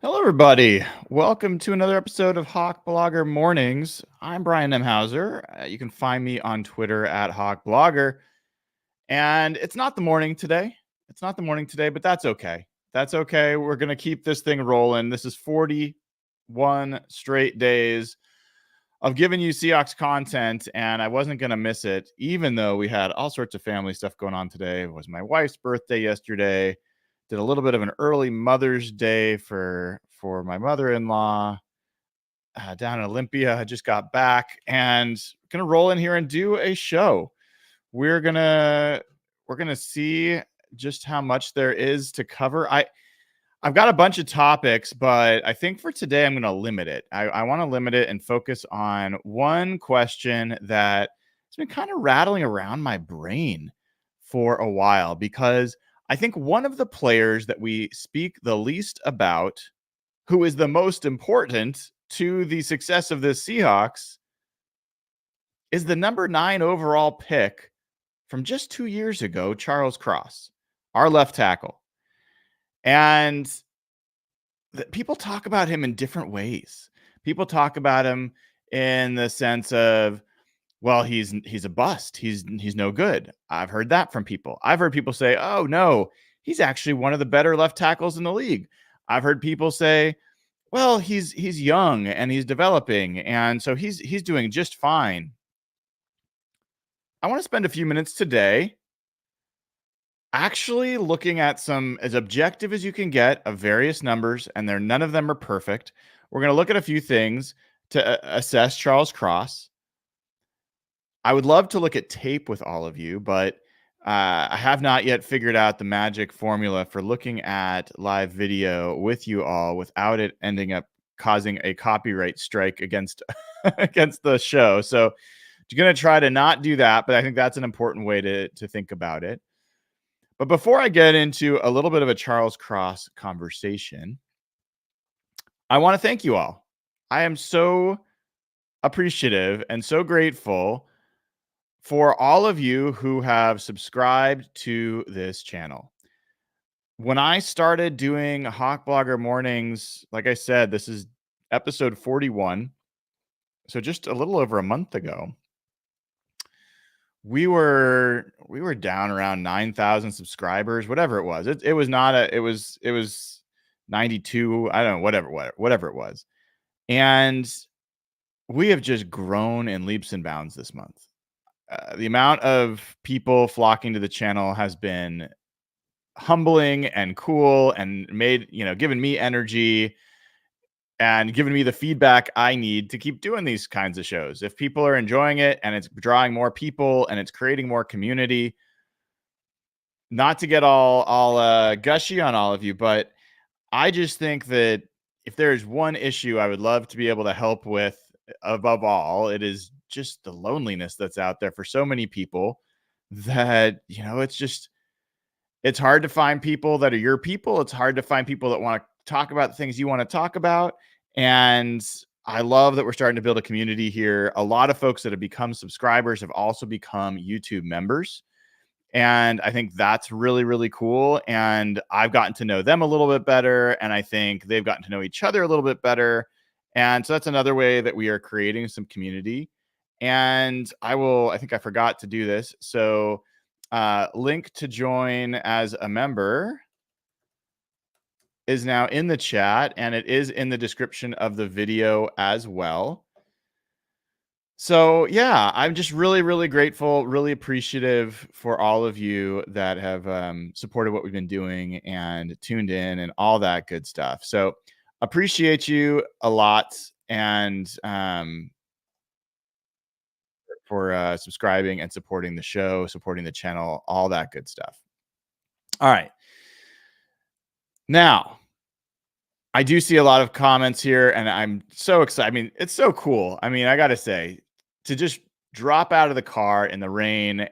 Hello, everybody. Welcome to another episode of Hawk Blogger Mornings. I'm Brian M. Hauser. You can find me on Twitter at Hawk Blogger. And it's not the morning today. It's not the morning today, but that's okay. That's okay. We're going to keep this thing rolling. This is 41 straight days of giving you Seahawks content, and I wasn't going to miss it, even though we had all sorts of family stuff going on today. It was my wife's birthday yesterday. Did a little bit of an early Mother's Day for my mother-in-law down in Olympia. I just got back and gonna roll in here and do a show. We're gonna see just how much there is to cover. I've got a bunch of topics, but I think for today I'm gonna limit it. I want to limit it and focus on one question that has been kind of rattling around my brain for a while, because I think one of the players that we speak the least about, who is the most important to the success of the Seahawks, is the number 9 overall pick from just 2 years ago, Charles Cross, our left tackle. And people talk about him in different ways. People talk about him in the sense of, well, he's a bust. He's no good. I've heard that from people. I've heard people say, "Oh no, he's actually one of the better left tackles in the league." I've heard people say, "Well, he's young and he's developing, and so he's doing just fine." I want to spend a few minutes today actually looking at some as objective as you can get of various numbers, and none of them are perfect. We're going to look at a few things to assess Charles Cross. I would love to look at tape with all of you, but I have not yet figured out the magic formula for looking at live video with you all without it ending up causing a copyright strike against against the show. So you're going to try to not do that, but I think that's an important way to think about it. But before I get into a little bit of a Charles Cross conversation, I want to thank you all. I am so appreciative and so grateful for all of you who have subscribed to this channel. When I started doing Hawk Blogger Mornings, like I said, this is episode 41. So just a little over a month ago, we were down around 9,000 subscribers, whatever it was. It was not a, it was 92. I don't know, whatever it was. And we have just grown in leaps and bounds this month. The amount of people flocking to the channel has been humbling and cool and given me energy and given me the feedback I need to keep doing these kinds of shows. If people are enjoying it and it's drawing more people and it's creating more community, not to get all gushy on all of you, but I just think that if there's one issue I would love to be able to help with above all, it is just the loneliness that's out there for so many people that, it's hard to find people that are your people. It's hard to find people that want to talk about the things you want to talk about. And I love that we're starting to build a community here. A lot of folks that have become subscribers have also become YouTube members. And I think that's really, really cool. And I've gotten to know them a little bit better. And I think they've gotten to know each other a little bit better. And so that's another way that we are creating some community. And I think I forgot to do this. So link to join as a member is now in the chat, and it is in the description of the video as well. So yeah, I'm just really, really grateful, really appreciative for all of you that have supported what we've been doing and tuned in and all that good stuff. So appreciate you a lot, and for subscribing and supporting the show, supporting the channel, all that good stuff. All right. Now, I do see a lot of comments here, and I'm so excited. I mean, it's so cool. I mean, I got to say, to just drop out of the car in the rain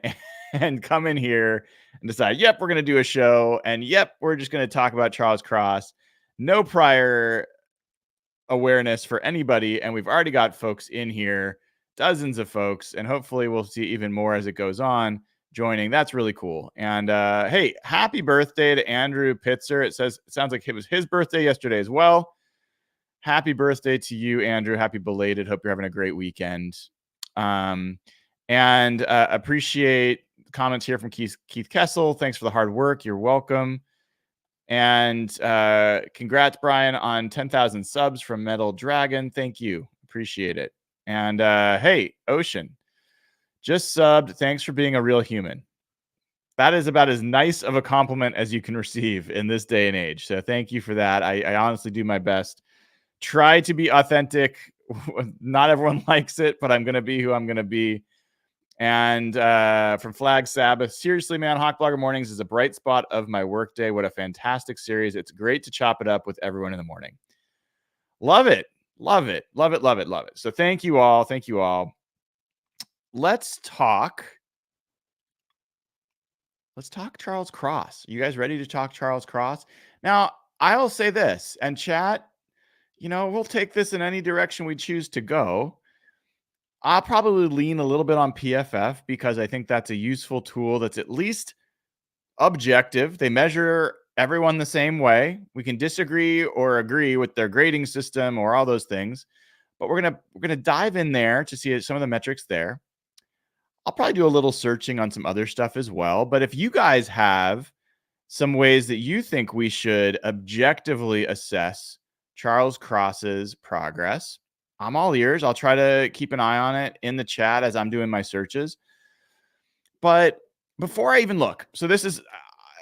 and come in here and decide, yep, we're going to do a show, and yep, we're just going to talk about Charles Cross. No prior awareness for anybody, and we've already got folks in here, dozens of folks, and hopefully we'll see even more as it goes on joining. That's really cool. And hey, happy birthday to Andrew Pitzer. It sounds like it was his birthday yesterday as well. happy birthday to you, Andrew. Happy belated. Hope you're having a great weekend. Um, and appreciate comments here from Keith Kessel. Thanks for the hard work. You're welcome. And congrats, Brian, on 10,000 subs from Metal Dragon. Thank you. Appreciate it. And hey, Ocean, just subbed. Thanks for being a real human. That is about as nice of a compliment as you can receive in this day and age. So thank you for that. I honestly do my best. Try to be authentic. Not everyone likes it, but I'm going to be who I'm going to be. And from Flag Sabbath, seriously, man, Hawk Blogger Mornings is a bright spot of my workday. What a fantastic series. It's great to chop it up with everyone in the morning. Love it. Love it. Love it. Love it. Love it. So thank you all. Thank you all. Let's talk Charles Cross. You guys ready to talk Charles Cross? Now, I'll say this, and chat, we'll take this in any direction we choose to go. I'll probably lean a little bit on PFF because I think that's a useful tool that's at least objective. They measure everyone the same way. We can disagree or agree with their grading system or all those things, but we're gonna dive in there to see some of the metrics there. I'll probably do a little searching on some other stuff as well. But if you guys have some ways that you think we should objectively assess Charles Cross's progress, I'm all ears. I'll try to keep an eye on it in the chat as I'm doing my searches. But before I even look, so this is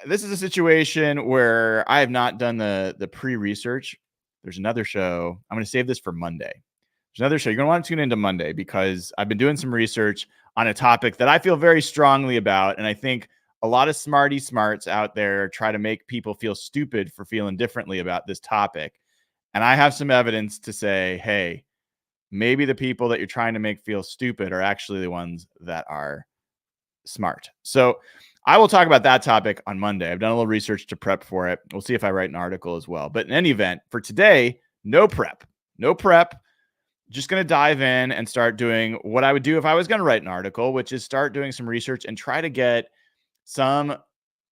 a situation where I have not done the pre-research. There's another show. I'm going to save this for Monday. There's another show. You're going to want to tune into Monday because I've been doing some research on a topic that I feel very strongly about. And I think a lot of smarty smarts out there try to make people feel stupid for feeling differently about this topic. And I have some evidence to say, hey, maybe the people that you're trying to make feel stupid are actually the ones that are smart. So I will talk about that topic on Monday. I've done a little research to prep for it. We'll see if I write an article as well. But in any event, for today, no prep. Just going to dive in and start doing what I would do if I was going to write an article, which is start doing some research and try to get some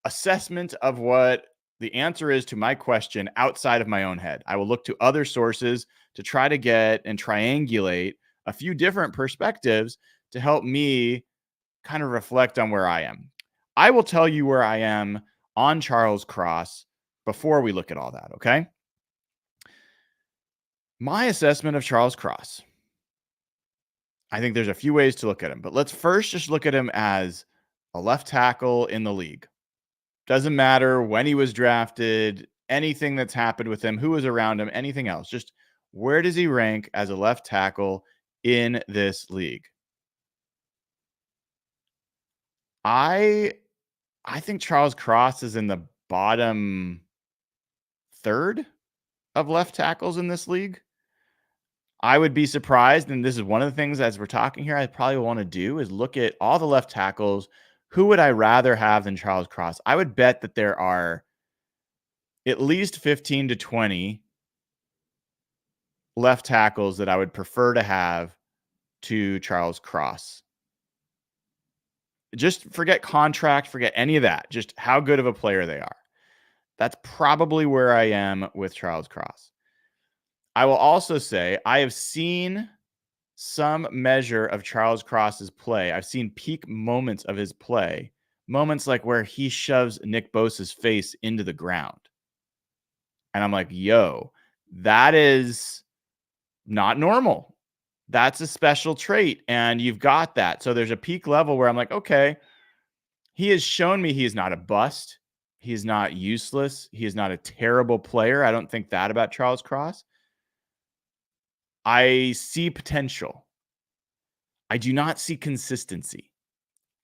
assessment of what the answer is to my question outside of my own head. I will look to other sources to try to get and triangulate a few different perspectives to help me kind of reflect on where I am. I will tell you where I am on Charles Cross before we look at all that, okay? My assessment of Charles Cross, I think there's a few ways to look at him, but let's first just look at him as a left tackle in the league. Doesn't matter when he was drafted, anything that's happened with him, who was around him, anything else. Just where does he rank as a left tackle in this league? I think Charles Cross is in the bottom third of left tackles in this league. I would be surprised, and this is one of the things as we're talking here, I probably want to do is look at all the left tackles. Who would I rather have than Charles Cross? I would bet that there are at least 15 to 20 left tackles that I would prefer to have to Charles Cross. Just forget contract, forget any of that. Just how good of a player they are. That's probably where I am with Charles Cross. I will also say I have seen some measure of Charles Cross's play. I've seen peak moments of his play, moments like where he shoves Nick Bosa's face into the ground. And I'm like, yo, that is not normal. That's a special trait. And you've got that. So there's a peak level where I'm like, okay, he has shown me he is not a bust. He is not useless. He is not a terrible player. I don't think that about Charles Cross. I see potential. I do not see consistency.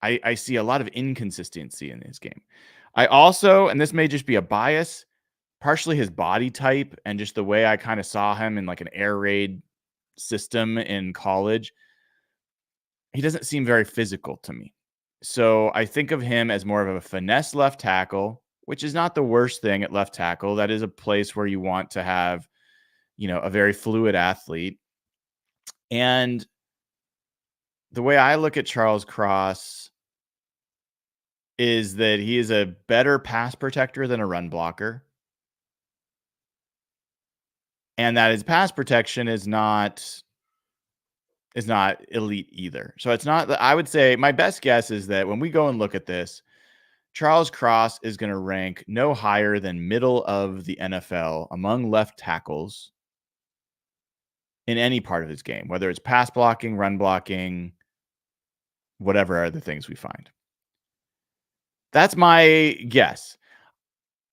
I see a lot of inconsistency in his game. I also, and this may just be a bias, partially his body type and just the way I kind of saw him in like an air raid system in college. He doesn't seem very physical to me. So I think of him as more of a finesse left tackle, which is not the worst thing at left tackle. That is a place where you want to have, a very fluid athlete. And the way I look at Charles Cross is that he is a better pass protector than a run blocker. and that his pass protection is not elite either. So it's not. I would say my best guess is that when we go and look at this, Charles Cross is going to rank no higher than middle of the NFL among left tackles in any part of his game, whether it's pass blocking, run blocking, whatever are the things we find. That's my guess.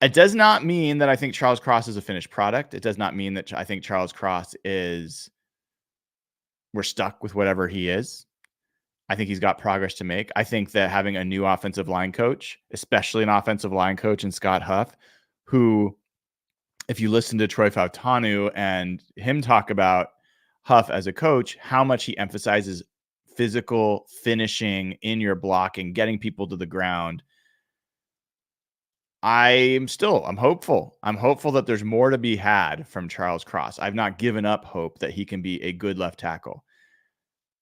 It does not mean that I think Charles Cross is a finished product. It does not mean that I think Charles Cross we're stuck with whatever he is. I think he's got progress to make. I think that having a new offensive line coach, especially an offensive line coach in Scott Huff, who, if you listen to Troy Fautanu and him talk about Huff as a coach, how much he emphasizes physical finishing in your blocking, getting people to the ground. I'm hopeful. I'm hopeful that there's more to be had from Charles Cross. I've not given up hope that he can be a good left tackle.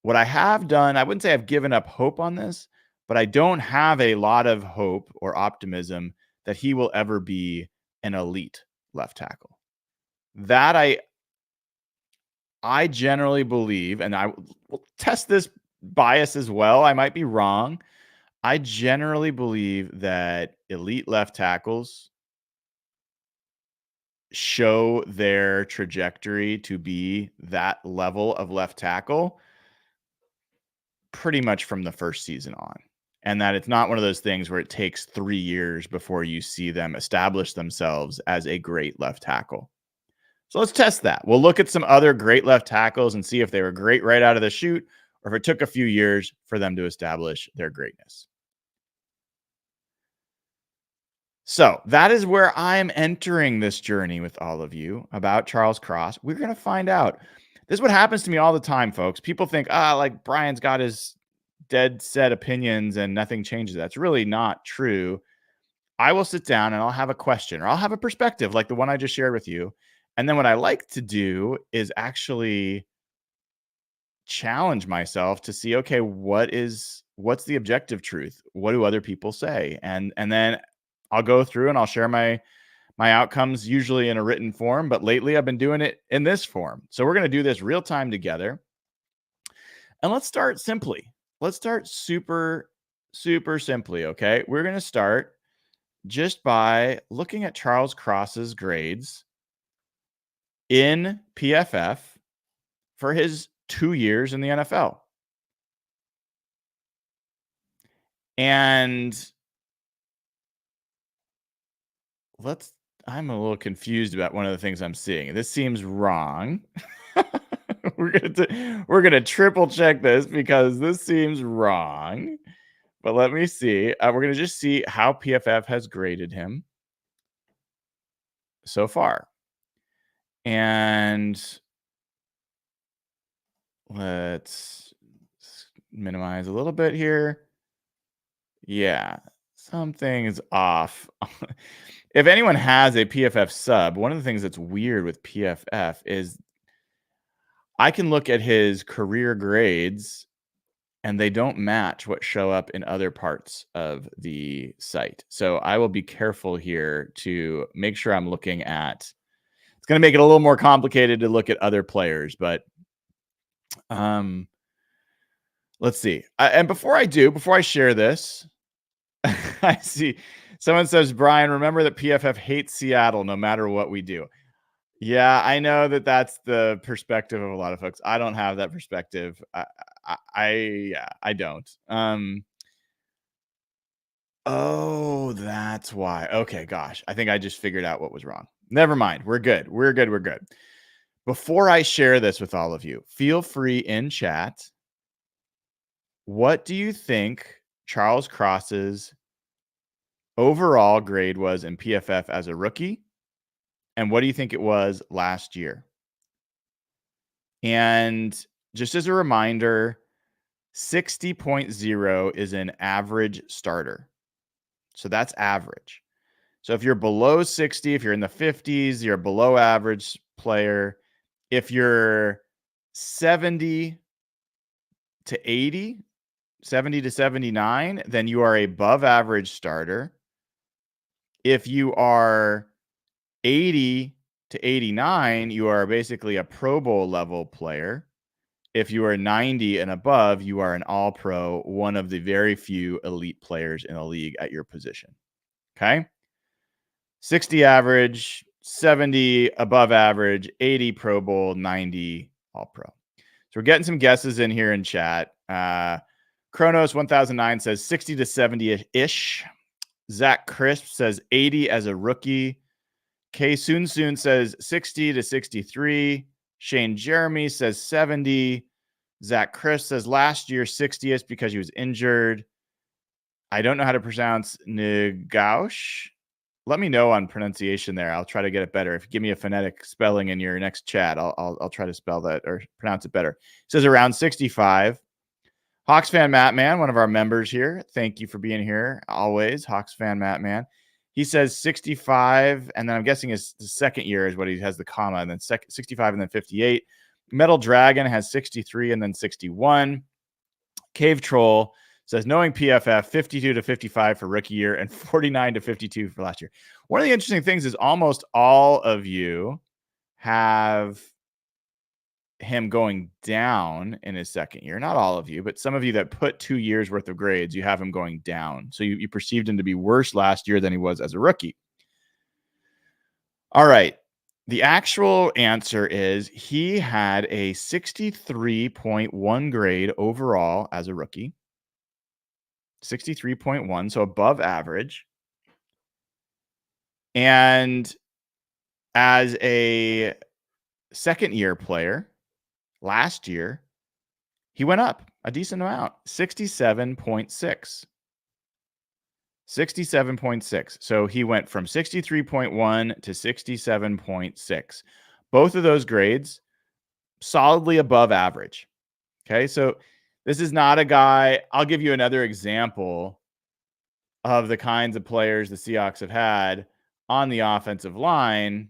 What I have done, I wouldn't say I've given up hope on this, but I don't have a lot of hope or optimism that he will ever be an elite left tackle. That I generally believe, and I will test this bias as well. I might be wrong. I generally believe that elite left tackles show their trajectory to be that level of left tackle pretty much from the first season on. And that it's not one of those things where it takes 3 years before you see them establish themselves as a great left tackle. So let's test that. We'll look at some other great left tackles and see if they were great right out of the chute or if it took a few years for them to establish their greatness. So that is where I'm entering this journey with all of you about Charles Cross. We're going to find out. This is what happens to me all the time, folks. People think, like Brian's got his dead set opinions and nothing changes. That's really not true. I will sit down and I'll have a question or I'll have a perspective like the one I just shared with you. And then what I like to do is actually challenge myself to see, okay, what's the objective truth? What do other people say? And then I'll go through and I'll share my outcomes, usually in a written form, but lately I've been doing it in this form. So we're going to do this real time together. And let's start simply. Let's start super, super simply. Okay. We're going to start just by looking at Charles Cross's grades in PFF for his 2 years in the NFL. And I'm a little confused about one of the things I'm seeing. This seems wrong. We're gonna triple check this because this seems wrong. But let me see. We're gonna just see how PFF has graded him so far. And let's minimize a little bit here. Yeah, something's off. If anyone has a PFF sub, one of the things that's weird with PFF is I can look at his career grades and they don't match what show up in other parts of the site. So I will be careful here to make sure I'm looking at. It's going to make it a little more complicated to look at other players, but let's see. And before I share this, I see someone says, Brian, remember that PFF hates Seattle no matter what we do. Yeah, I know that that's the perspective of a lot of folks. I don't have that perspective. I don't. Oh, that's why. Okay, gosh. I think I just figured out what was wrong. Never mind. We're good. We're good. We're good. Before I share this with all of you, feel free in chat. What do you think Charles Cross's overall grade was in PFF as a rookie? And what do you think it was last year? And just as a reminder, 60.0 is an average starter. So that's average. So if you're below 60, if you're in the 50s, you're a below average player. If you're 70 to 80, 70 to 79, then you are above average starter. If you are 80 to 89, you are basically a Pro Bowl level player. If you are 90 and above, you are an all-pro, one of the very few elite players in the league at your position. Okay? 60 average, 70 above average, 80 Pro Bowl, 90 all-pro. So we're getting some guesses in here in chat. Chronos 1009 says 60 to 70-ish. Zach Crisp says 80 as a rookie. K Soon Soon says 60 to 63. Shane Jeremy says 70. Zach Crisp says last year 60th because he was injured. I don't know how to pronounce Ngaush. Let me know on pronunciation there. I'll try to get it better. If you give me a phonetic spelling in your next chat, I'll try to spell that or pronounce it better. It says around 65. Hawks fan Matt Man, one of our members here. Thank you for being here always. Hawks fan Matt Man. He says 65, and then I'm guessing his second year is what he has the comma, and then 65 and then 58. Metal Dragon has 63 and then 61. Cave Troll says, knowing PFF, 52 to 55 for rookie year and 49 to 52 for last year. One of the interesting things is almost all of you have him going down in his second year. Not all of you, but some of you that put 2 years worth of grades, you have him going down. So you perceived him to be worse last year than he was as a rookie. All right. The actual answer is he had a 63.1 grade overall as a rookie. 63.1, so above average. And as a second year player last year, he went up a decent amount, 67.6. 67.6. So he went from 63.1 to 67.6. Both of those grades solidly above average. Okay, so this is not a guy. I'll give you another example of the kinds of players the Seahawks have had on the offensive line.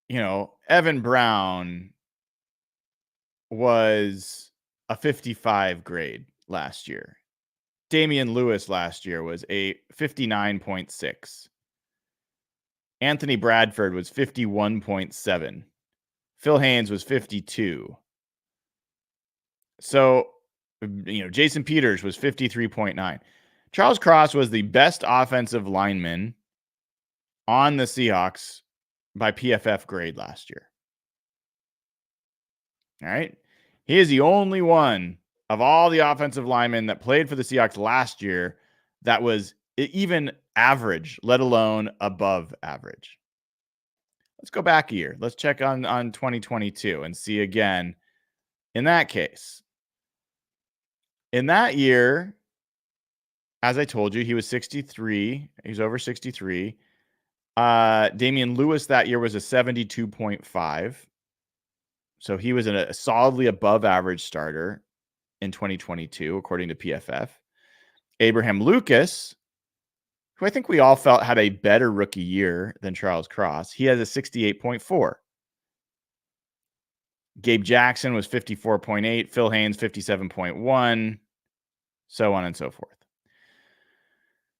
You know, Evan Brown was a 55 grade last year. Damian Lewis last year was a 59.6. Anthony Bradford was 51.7. Phil Haynes was 52. So, you know, Jason Peters was 53.9. Charles Cross was the best offensive lineman on the Seahawks by PFF grade last year. All right. He is the only one of all the offensive linemen that played for the Seahawks last year that was even average, let alone above average. Let's go back a year. Let's check on 2022 and see again. In that case, in that year, as I told you, he was 63. He's over 63. Damian Lewis that year was a 72.5. So he was a solidly above average starter in 2022, according to PFF. Abraham Lucas, who I think we all felt had a better rookie year than Charles Cross, he has a 68.4. Gabe Jackson was 54.8. Phil Haynes, 57.1. So on and so forth.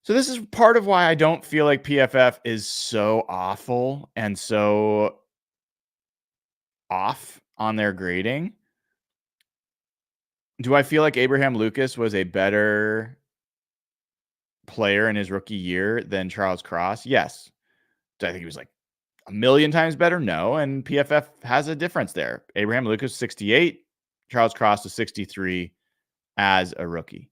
So this is part of why I don't feel like PFF is so awful and so off on their grading. Do I feel like Abraham Lucas was a better player in his rookie year than Charles Cross? Yes. Do I think he was like a million times better? No. And PFF has a difference there. Abraham Lucas, 68. Charles Cross was 63 as a rookie.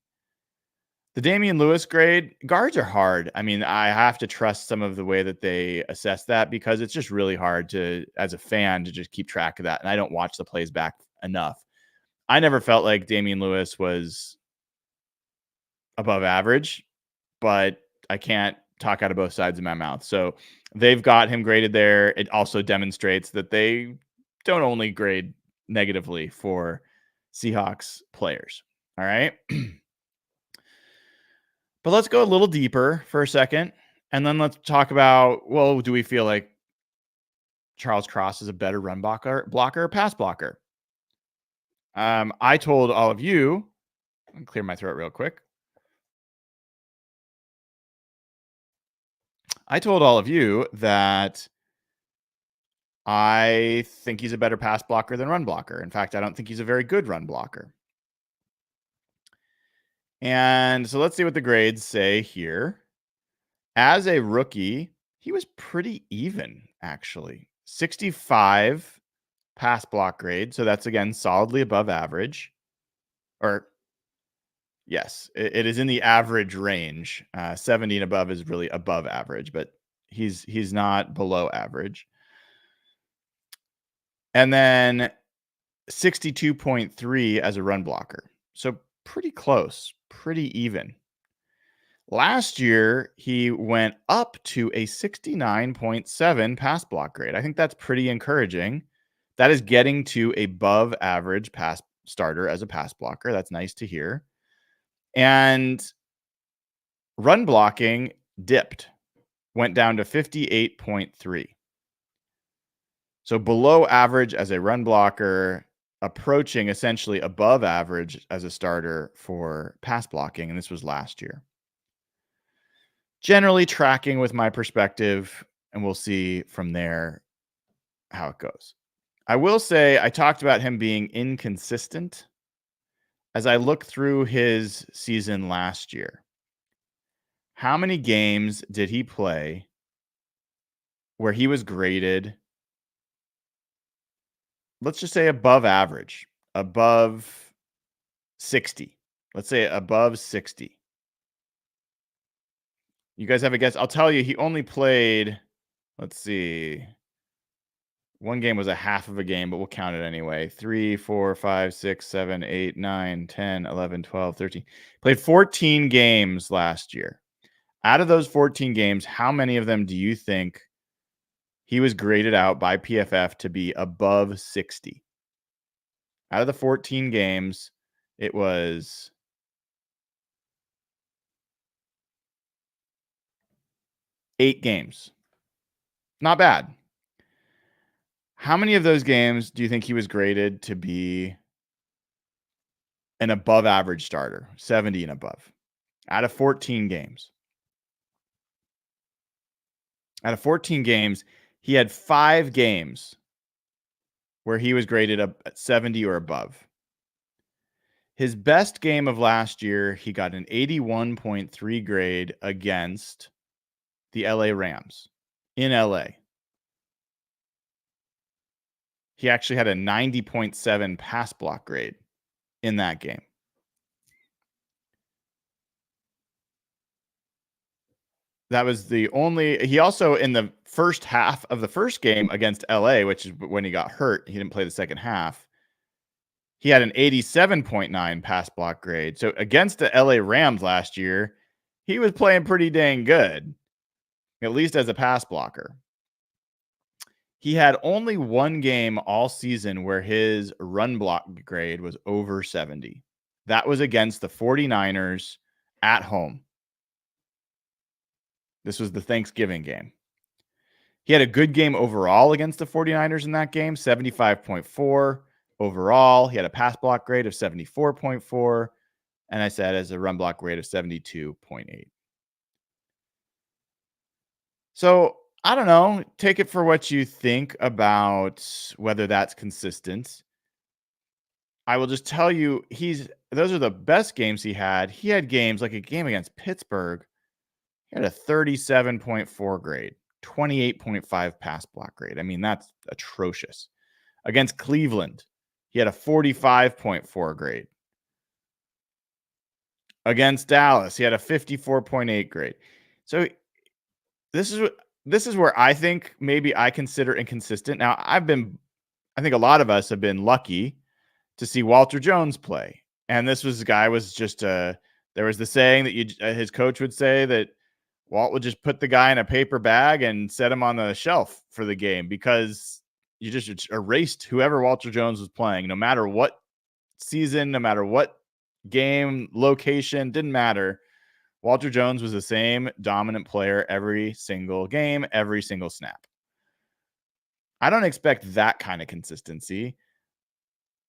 The Damian Lewis grade, guards are hard. I mean, I have to trust some of the way that they assess that because it's just really hard to, as a fan, to just keep track of that. And I don't watch the plays back enough. I never felt like Damian Lewis was above average, but I can't talk out of both sides of my mouth. So they've got him graded there. It also demonstrates that they don't only grade negatively for Seahawks players. All right. But let's go a little deeper for a second. And then let's talk about, well, do we feel like Charles Cross is a better run blocker or pass blocker? I told all of you, let me clear my throat real quick. I told all of you that I think he's a better pass blocker than run blocker. In fact, I don't think he's a very good run blocker. And so let's see what the grades say here. As a rookie, he was pretty even, actually. 65 pass block grade. So that's, again, solidly above average. Or, yes, it is in the average range. 70 and above is really above average, but he's not below average. And then 62.3 as a run blocker. So pretty close, pretty even. Last year, he went up to a 69.7 pass block grade. I think that's pretty encouraging. That is getting to above average pass starter as a pass blocker. That's nice to hear. And run blocking dipped, went down to 58.3. So below average as a run blocker, approaching essentially above average as a starter for pass blocking. And this was last year. Generally tracking with my perspective, and we'll see from there how it goes. I will say I talked about him being inconsistent. As I look through his season last year, how many games did he play where he was graded, let's just say above average, above 60? Let's say above 60. You guys have a guess? I'll tell you, he only played, let's see, one game was a half of a game, but we'll count it anyway. 3, 4, 5, 6, 7, 8, 9, 10, 11, 12, 13. Played 14 games last year. Out of those 14 games, how many of them do you think he was graded out by PFF to be above 60? Out of the 14 games, it was 8 games. Not bad. How many of those games do you think he was graded to be an above average starter, 70 and above? Out of 14 games. Out of 14 games, he had 5 games where he was graded up at 70 or above. His best game of last year, he got an 81.3 grade against the LA Rams in LA. He actually had a 90.7 pass block grade in that game. That was the only. He also, in the first half of the first game against LA, which is when he got hurt, he didn't play the second half. He had an 87.9 pass block grade. So against the LA Rams last year, he was playing pretty dang good, at least as a pass blocker. He had only one game all season where his run block grade was over 70. That was against the 49ers at home. This was the Thanksgiving game. He had a good game overall against the 49ers in that game, 75.4 overall. He had a pass block grade of 74.4. And I said as a run block grade of 72.8. So I don't know. Take it for what you think about whether that's consistent. I will just tell you, those are the best games he had. He had games like a game against Pittsburgh. He had a 37.4 grade, 28.5 pass block grade. I mean, that's atrocious. Against Cleveland, he had a 45.4 grade. Against Dallas, he had a 54.8 grade. So this is where I think maybe I consider inconsistent. Now, I think a lot of us have been lucky to see Walter Jones play. And this guy was just there was the saying that his coach would say that Walt would just put the guy in a paper bag and set him on the shelf for the game because you just erased whoever Walter Jones was playing, no matter what season, no matter what game, location, didn't matter. Walter Jones was the same dominant player every single game, every single snap. I don't expect that kind of consistency,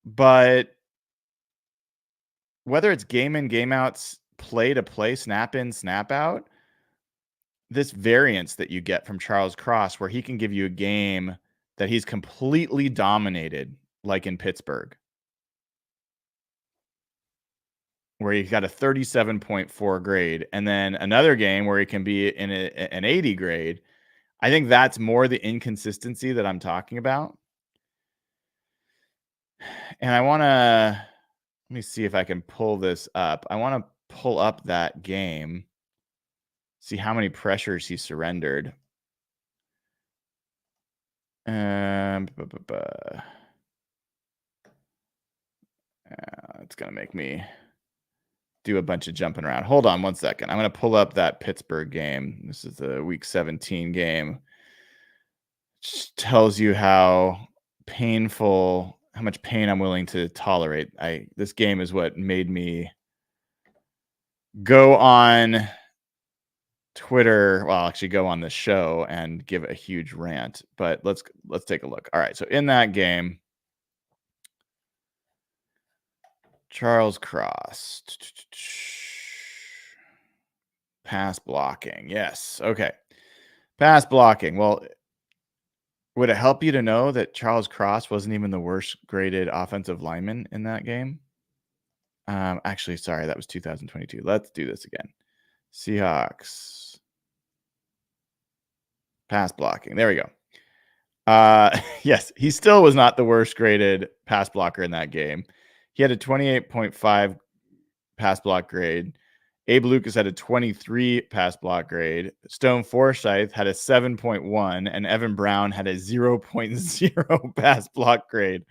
but whether it's game in, game out, play to play, snap in, snap out, this variance that you get from Charles Cross, where he can give you a game that he's completely dominated, like in Pittsburgh, where he got a 37.4 grade, and then another game where he can be in an 80 grade. I think that's more the inconsistency that I'm talking about. And I want to, let me see if I can pull this up. I want to pull up that game, see how many pressures he surrendered. It's going to make me do a bunch of jumping around. Hold on one second. I'm going to pull up that Pittsburgh game. This is the week 17 game. Just tells you how painful, how much pain I'm willing to tolerate. This game is what made me go on Twitter, well, actually go on the show and give a huge rant. But let's take a look. All right, so in that game, Charles Cross, pass blocking. Yes, okay. Pass blocking. Well, would it help you to know that Charles Cross wasn't even the worst graded offensive lineman in that game? Actually, sorry, that was 2022. Let's do this again. Seahawks. Pass blocking. There we go. Yes, he still was not the worst graded pass blocker in that game. He had a 28.5 pass block grade. Abe Lucas had a 23 pass block grade. Stone Forsythe had a 7.1, and Evan Brown had a 0.0 pass block grade.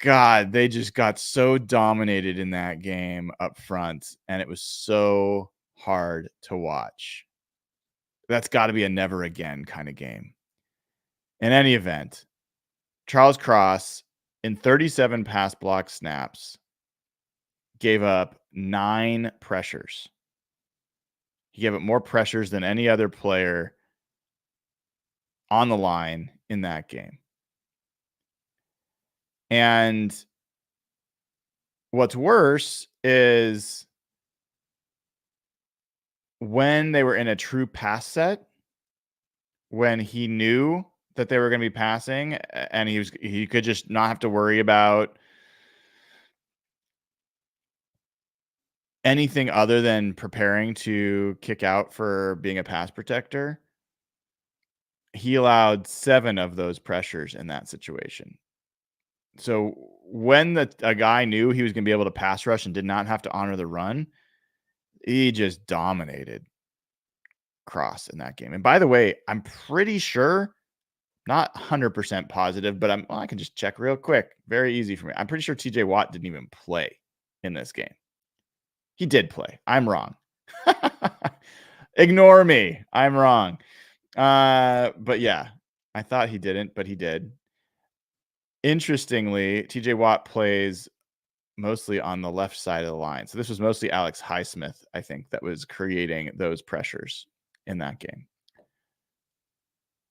God, they just got so dominated in that game up front, and it was so hard to watch. That's got to be a never again kind of game. In any event, Charles Cross, in 37 pass block snaps, gave up 9 pressures. He gave up more pressures than any other player on the line in that game. And what's worse is when they were in a true pass set, when he knew that they were going to be passing and he could just not have to worry about anything other than preparing to kick out for being a pass protector, he allowed 7 of those pressures in that situation. So when a guy knew he was going to be able to pass rush and did not have to honor the run, he just dominated Cross in that game. And by the way, I'm pretty sure, not 100% positive, but I can just check real quick. Very easy for me. I'm pretty sure TJ Watt didn't even play in this game. He did play. I'm wrong. Ignore me. I'm wrong. But yeah, I thought he didn't, but he did. Interestingly, TJ Watt plays mostly on the left side of the line. So this was mostly Alex Highsmith, I think, that was creating those pressures in that game.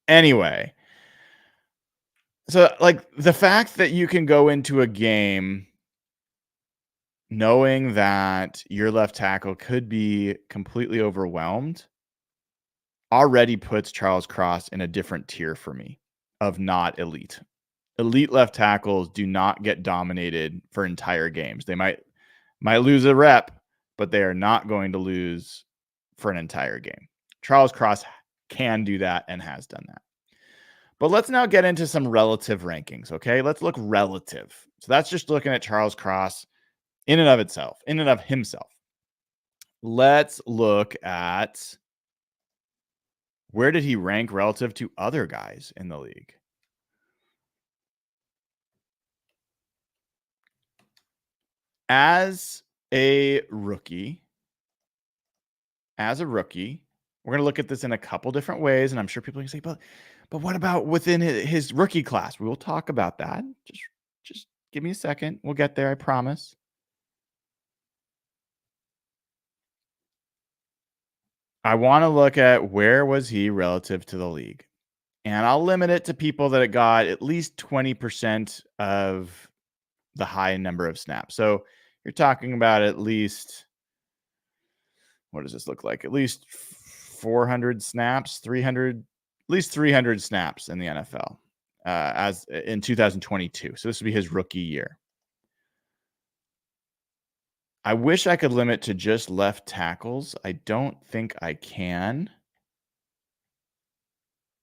Anyway, so like the fact that you can go into a game knowing that your left tackle could be completely overwhelmed already puts Charles Cross in a different tier for me of not elite. Elite left tackles do not get dominated for entire games. They might lose a rep, but they are not going to lose for an entire game. Charles Cross can do that and has done that. But let's now get into some relative rankings, okay? Let's look relative. So that's just looking at Charles Cross in and of itself, in and of himself. Let's look at where did he rank relative to other guys in the league? As a rookie, we're going to look at this in a couple different ways, and I'm sure people can say, but what about within his rookie class? We will talk about that. Just give me a second. We'll get there, I promise. I want to look at where was he relative to the league. And I'll limit it to people that got at least 20% of the high number of snaps. So you're talking about at least, what does this look like? At least 400 snaps, 300, at least 300 snaps in the NFL as in 2022. So this would be his rookie year. I wish I could limit to just left tackles. I don't think I can,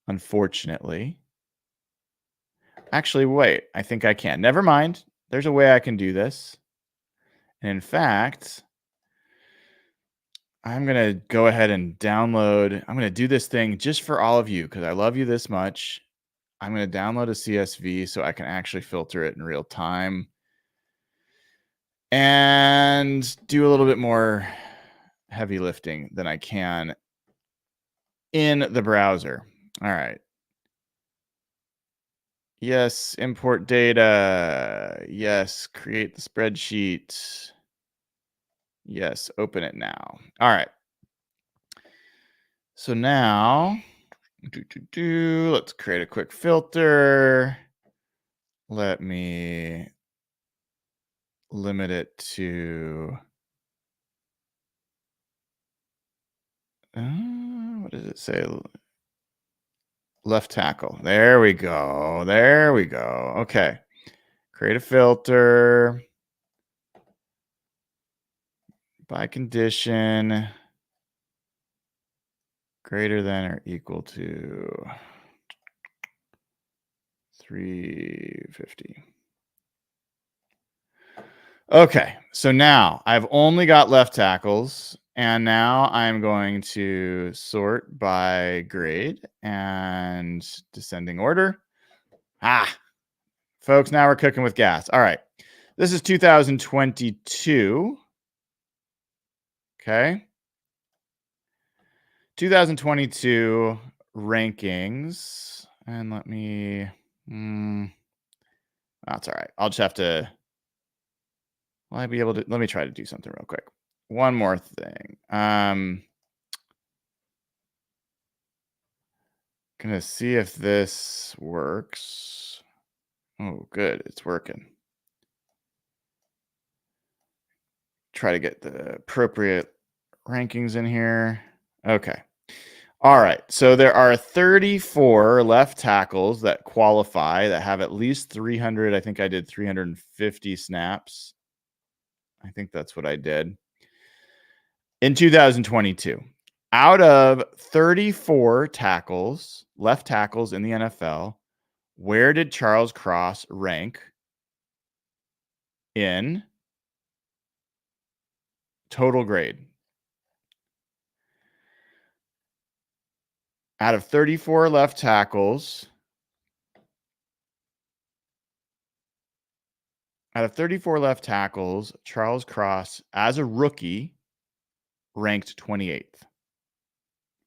unfortunately. Actually, wait, I think I can. Never mind. There's a way I can do this. And in fact, I'm going to go ahead and download. I'm going to do this thing just for all of you because I love you this much. I'm going to download a CSV so I can actually filter it in real time and do a little bit more heavy lifting than I can in the browser. All right. Yes, import data. Yes, create the spreadsheet. Yes, open it now. All right. So now, let's create a quick filter. Let me limit it to, what does it say? Left tackle. There we go. There we go. Okay. Create a filter by condition greater than or equal to 350. Okay, so now I've only got left tackles, and now I'm going to sort by grade and descending order. Folks, now we're cooking with gas. All right, this is 2022. Okay. 2022 rankings. And let me, that's all right. I'll just have to, will I be able to, let me try to do something real quick. One more thing. Gonna see if this works. Oh, good. It's working. Try to get the appropriate rankings in here. Okay. All right. So there are 34 left tackles that qualify that have at least 300. I think I did 350 snaps. I think that's what I did in 2022. Out of 34 tackles, left tackles in the NFL, where did Charles Cross rank in total grade? Out of 34 left tackles, Charles Cross, as a rookie, ranked 28th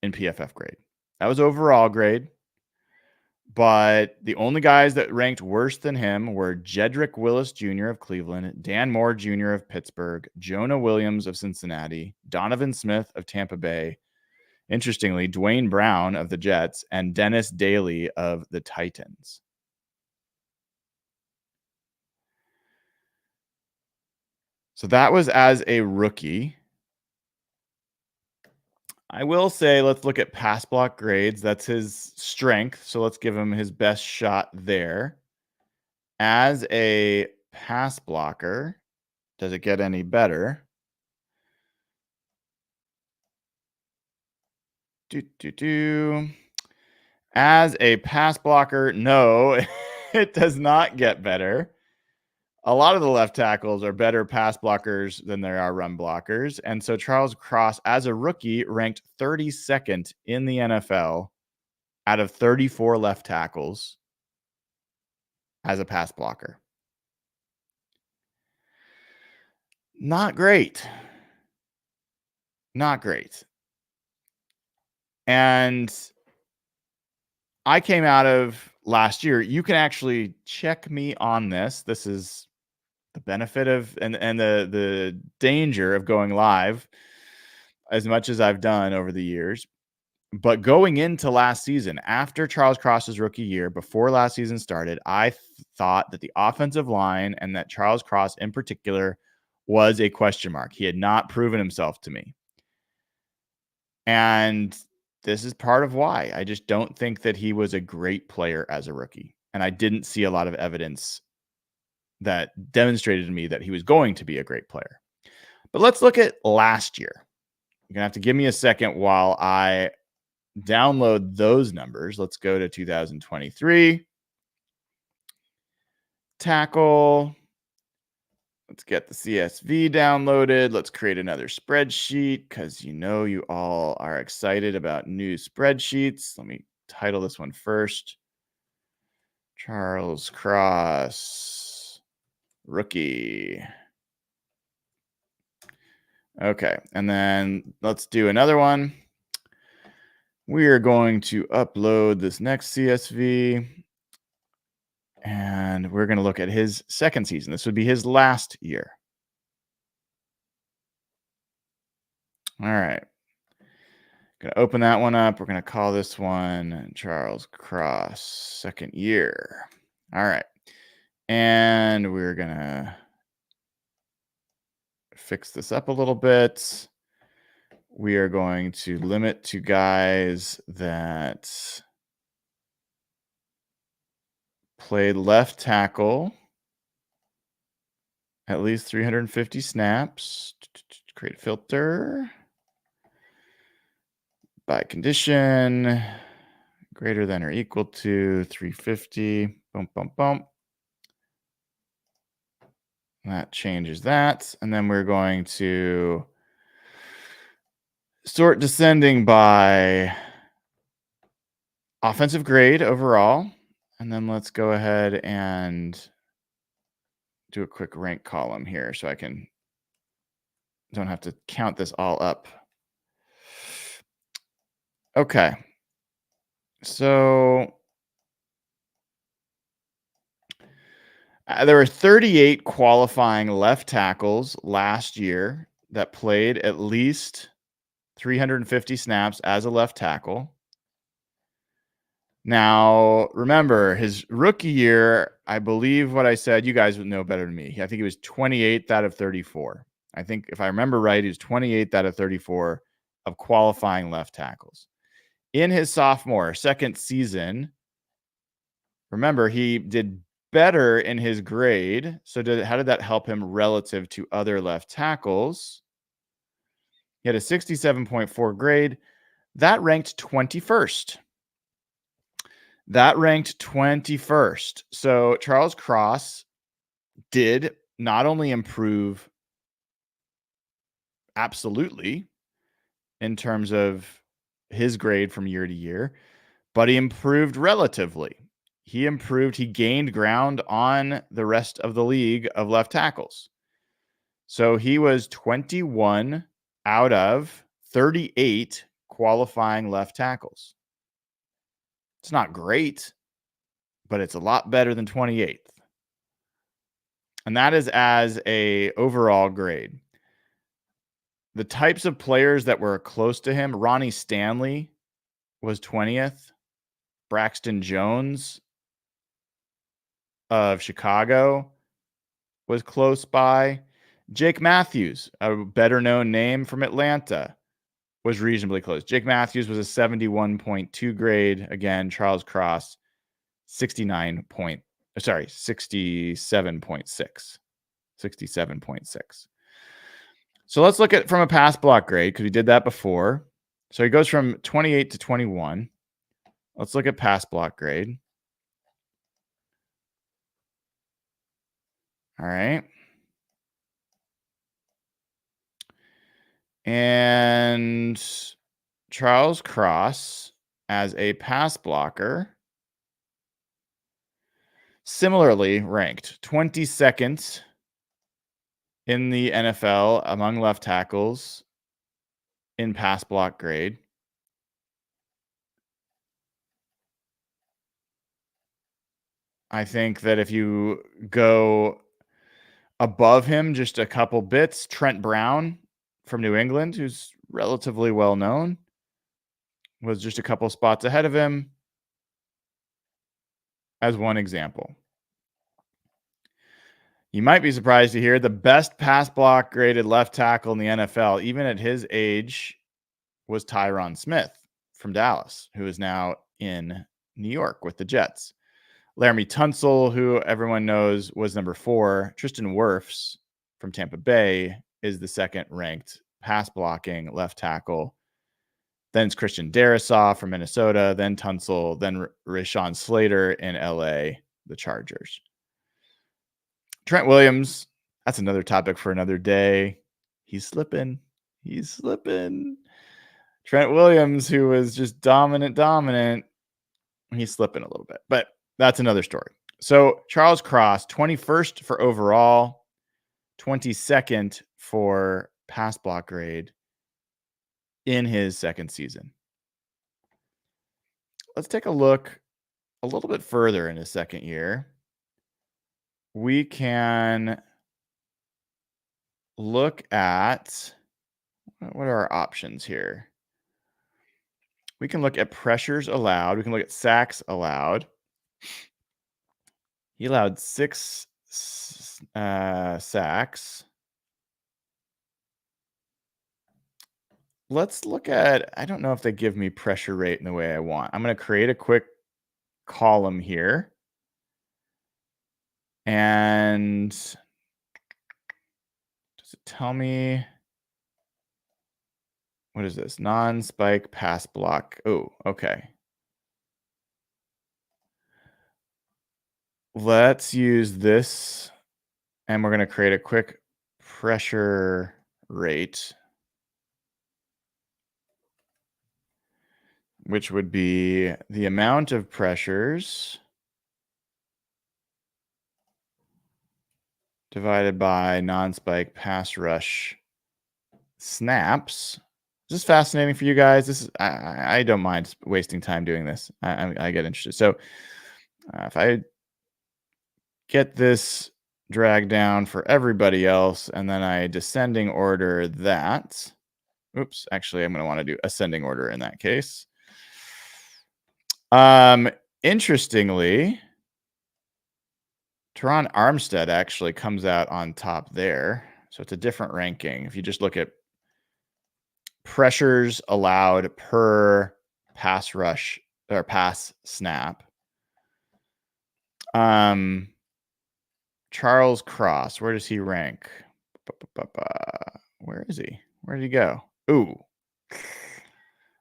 in PFF grade. That was overall grade. But the only guys that ranked worse than him were Jedrick Willis Jr. of Cleveland, Dan Moore Jr. of Pittsburgh, Jonah Williams of Cincinnati, Donovan Smith of Tampa Bay, interestingly, Dwayne Brown of the Jets, and Dennis Daly of the Titans. So that was as a rookie. I will say, let's look at pass block grades. That's his strength. So let's give him his best shot there. As a pass blocker, does it get any better? As a pass blocker, no, it does not get better. A lot of the left tackles are better pass blockers than there are run blockers. And so Charles Cross, as a rookie, ranked 32nd in the NFL out of 34 left tackles as a pass blocker. Not great. Not great. And I came out of last year. You can actually check me on this. This is the benefit of and the danger of going live as much as I've done over the years. But going into last season, after Charles Cross's rookie year, before last season started, I thought that the offensive line and that Charles Cross in particular was a question mark. He had not proven himself to me. And this is part of why. I just don't think that he was a great player as a rookie. And I didn't see a lot of evidence that demonstrated to me that he was going to be a great player. But let's look at last year. You're going to have to give me a second while I download those numbers. Let's go to 2023. Tackle. Let's get the CSV downloaded. Let's create another spreadsheet because you know you all are excited about new spreadsheets. Let me title this one first. Charles Cross, rookie. Okay, and then let's do another one. We are going to upload this next CSV. And we're going to look at his second season. This would be his last year. All right. Going to open that one up. We're going to call this one Charles Cross, second year. All right. And we're going to fix this up a little bit. We are going to limit to guys that played left tackle at least 350 snaps. Create a filter. By condition, greater than or equal to 350. Boom, boom, boom. That changes that. And then we're going to sort descending by offensive grade overall. And then let's go ahead and do a quick rank column here so I don't have to count this all up. Okay. So there were 38 qualifying left tackles last year that played at least 350 snaps as a left tackle. Now, remember, his rookie year, I believe what I said, you guys would know better than me. I think he was 28th out of 34. I think if I remember right, he was 28th out of 34 of qualifying left tackles. In his sophomore second season, remember, he did better in his grade. So how did that help him relative to other left tackles? He had a 67.4 grade. That ranked 21st. That ranked 21st. So Charles Cross did not only improve absolutely in terms of his grade from year to year, but he improved relatively. He gained ground on the rest of the league of left tackles. So he was 21 out of 38 qualifying left tackles. It's not great, but it's a lot better than 28th. And that is as a overall grade. The types of players that were close to him, Ronnie Stanley was 20th. Braxton Jones of Chicago was close by. Jake Matthews, a better known name from Atlanta, was reasonably close. Jake Matthews was a 71.2 grade. Again, Charles Cross, 67.6. 67.6. So let's look at from a pass block grade because we did that before. So he goes from 28 to 21. Let's look at pass block grade. All right. And Charles Cross as a pass blocker similarly ranked 22nd in the NFL among left tackles in pass block grade. I think that if you go above him just a couple bits, Trent Brown from New England, who's relatively well known, was just a couple spots ahead of him as one example. You might be surprised to hear the best pass block graded left tackle in the NFL, even at his age, was Tyron Smith from Dallas, who is now in New York with the Jets. Laramie Tunsil, who everyone knows was number 4. Tristan Wirfs from Tampa Bay is the second ranked pass blocking left tackle. Then it's Christian Darrisaw from Minnesota, then Tunsil, then Rashawn Slater in LA, the Chargers. Trent Williams, that's another topic for another day. He's slipping. Trent Williams, who was just dominant, he's slipping a little bit, but that's another story. So Charles Cross, 21st for overall, 22nd for pass block grade in his second season. Let's take a look a little bit further in his second year. We can look at, what are our options here? We can look at pressures allowed. We can look at sacks allowed. He allowed 6 sacks. Let's look at, I don't know if they give me pressure rate in the way I want. I'm going to create a quick column here. And does it tell me, what is this? Non-spike pass block. Oh, okay. Let's use this, and we're going to create a quick pressure rate, which would be the amount of pressures divided by non-spike pass rush snaps. Is this fascinating for you guys? This is, I don't mind wasting time doing this. I get interested. So if I get this dragged down for everybody else, and then I descending order that. Oops, actually, I'm going to want to do ascending order in that case. Interestingly, Teron Armstead actually comes out on top there. So it's a different ranking. If you just look at pressures allowed per pass rush or pass snap. Charles Cross, where does he rank? Where is he? Where did he go? Ooh,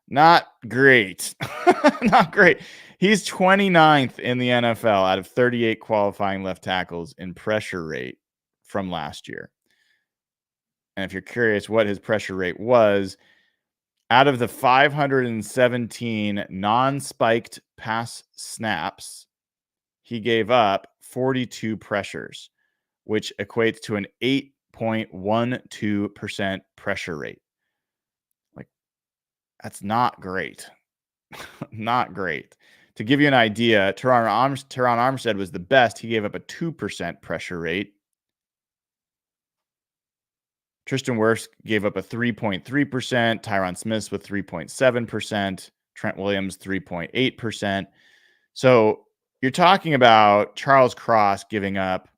not great. Not great. He's 29th in the NFL out of 38 qualifying left tackles in pressure rate from last year. And if you're curious what his pressure rate was, out of the 517 non-spiked pass snaps, he gave up 42 pressures, which equates to an 8.12% pressure rate. Like, that's not great. Not great. To give you an idea, Teron Armstead was the best. He gave up a 2% pressure rate. Tristan Wirfs gave up a 3.3%. Tyron Smith with 3.7%. Trent Williams, 3.8%. So you're talking about Charles Cross giving up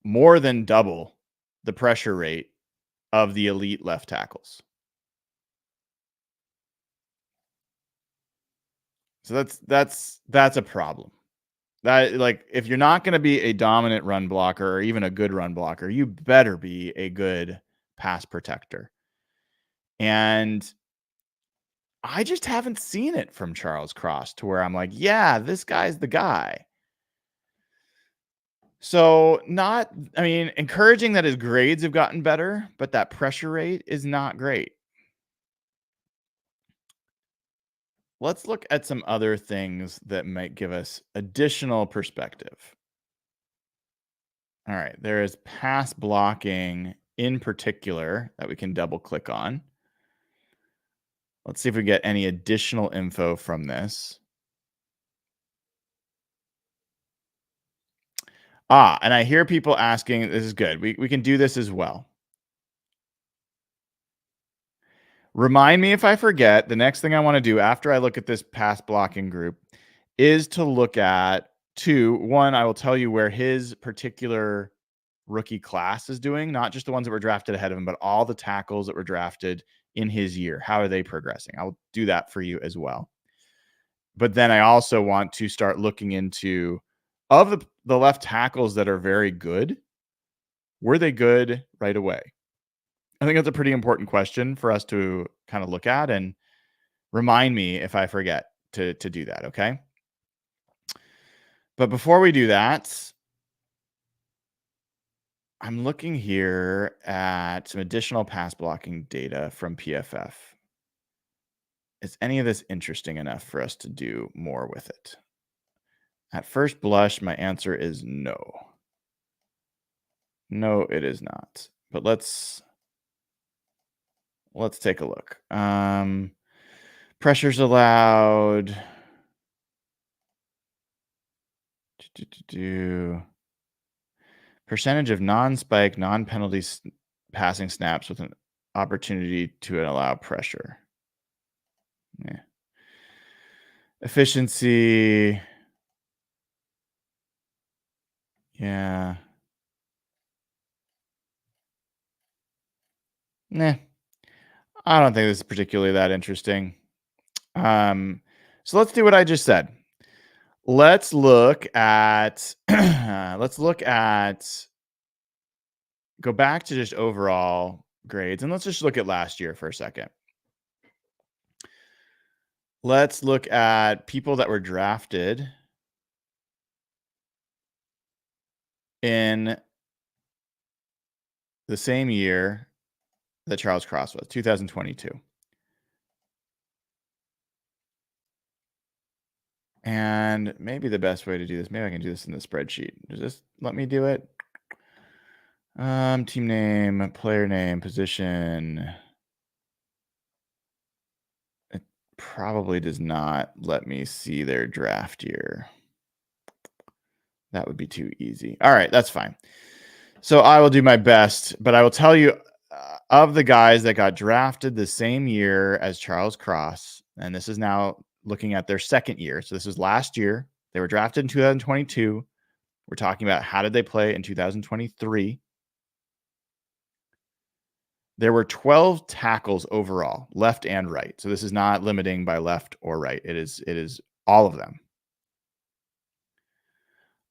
more than double the pressure rate of the elite left tackles. So that's a problem. That, like, if you're not going to be a dominant run blocker or even a good run blocker, you better be a good pass protector. And I just haven't seen it from Charles Cross to where I'm like, yeah, this guy's the guy. So encouraging that his grades have gotten better, but that pressure rate is not great. Let's look at some other things that might give us additional perspective. All right, there is pass blocking in particular that we can double click on. Let's see if we get any additional info from this. And I hear people asking, this is good. We can do this as well. Remind me if I forget, the next thing I want to do after I look at this pass blocking group is to look at one, I will tell you where his particular rookie class is doing, not just the ones that were drafted ahead of him, but all the tackles that were drafted in his year? How are they progressing? I'll do that for you as well. But then I also want to start looking into, of the left tackles that are very good, were they good right away? I think that's a pretty important question for us to kind of look at, and remind me if I forget to do that, okay? But before we do that, I'm looking here at some additional pass blocking data from PFF. Is any of this interesting enough for us to do more with it? At first blush, my answer is no. No, it is not. But let's take a look. Pressures allowed. Percentage of non-spike, non-penalty passing snaps with an opportunity to allow pressure. Yeah. Efficiency. Yeah. Nah. I don't think this is particularly that interesting. So let's do what I just said. Let's look at go back to just overall grades, and let's just look at last year for a second. Let's look at people that were drafted in the same year that Charles Cross was, 2022. And maybe the best way to do this, maybe I can do this in the spreadsheet. Does this let me do it? Team name, player name, position. It probably does not let me see their draft year. That would be too easy. All right, that's fine. So I will do my best, but I will tell you, of the guys that got drafted the same year as Charles Cross, and this is now looking at their second year. So this is last year. They were drafted in 2022. We're talking about how did they play in 2023. There were 12 tackles overall, left and right. So this is not limiting by left or right. It is all of them.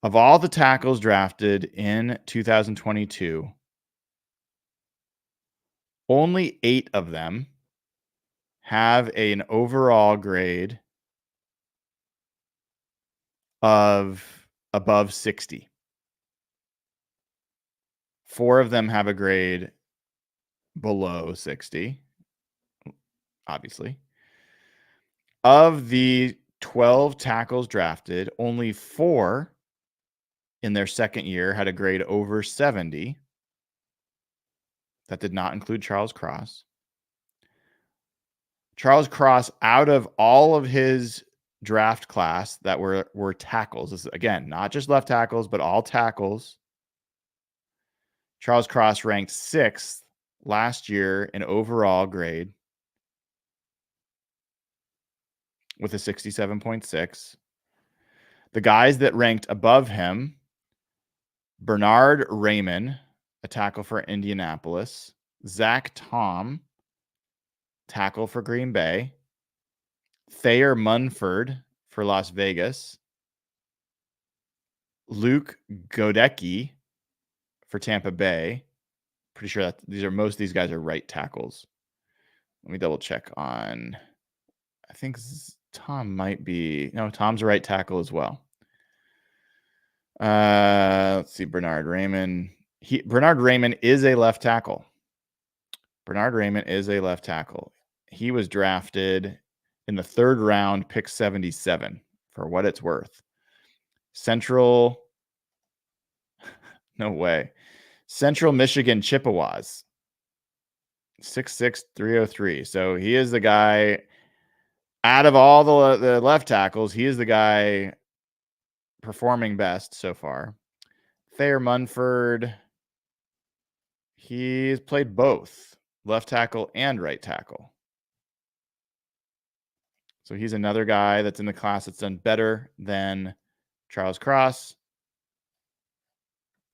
Of all the tackles drafted in 2022, only 8 of them have an overall grade of above 60. 4 of them have a grade below 60, obviously. Of the 12 tackles drafted, only 4 in their second year had a grade over 70. That did not include Charles Cross. Charles Cross, out of all of his draft class that were tackles, this is, again, not just left tackles, but all tackles, Charles Cross ranked 6th last year in overall grade with a 67.6. The guys that ranked above him, Bernard Raymond, a tackle for Indianapolis, Zach Tom, tackle for Green Bay, Thayer Munford for Las Vegas, Luke Godecki for Tampa Bay. Pretty sure that most of these guys are right tackles. Let me double check on. I think Tom might be. No, Tom's a right tackle as well. Let's see. Bernard Raymond. Bernard Raymond is a left tackle. Bernard Raymond is a left tackle. He was drafted in the 3rd round, pick 77, for what it's worth. Central. No way. Central Michigan Chippewas. 6'6", 303. So he is the guy, out of all the left tackles, he is the guy performing best so far. Thayer Munford, he's played both left tackle and right tackle. So he's another guy that's in the class that's done better than Charles Cross.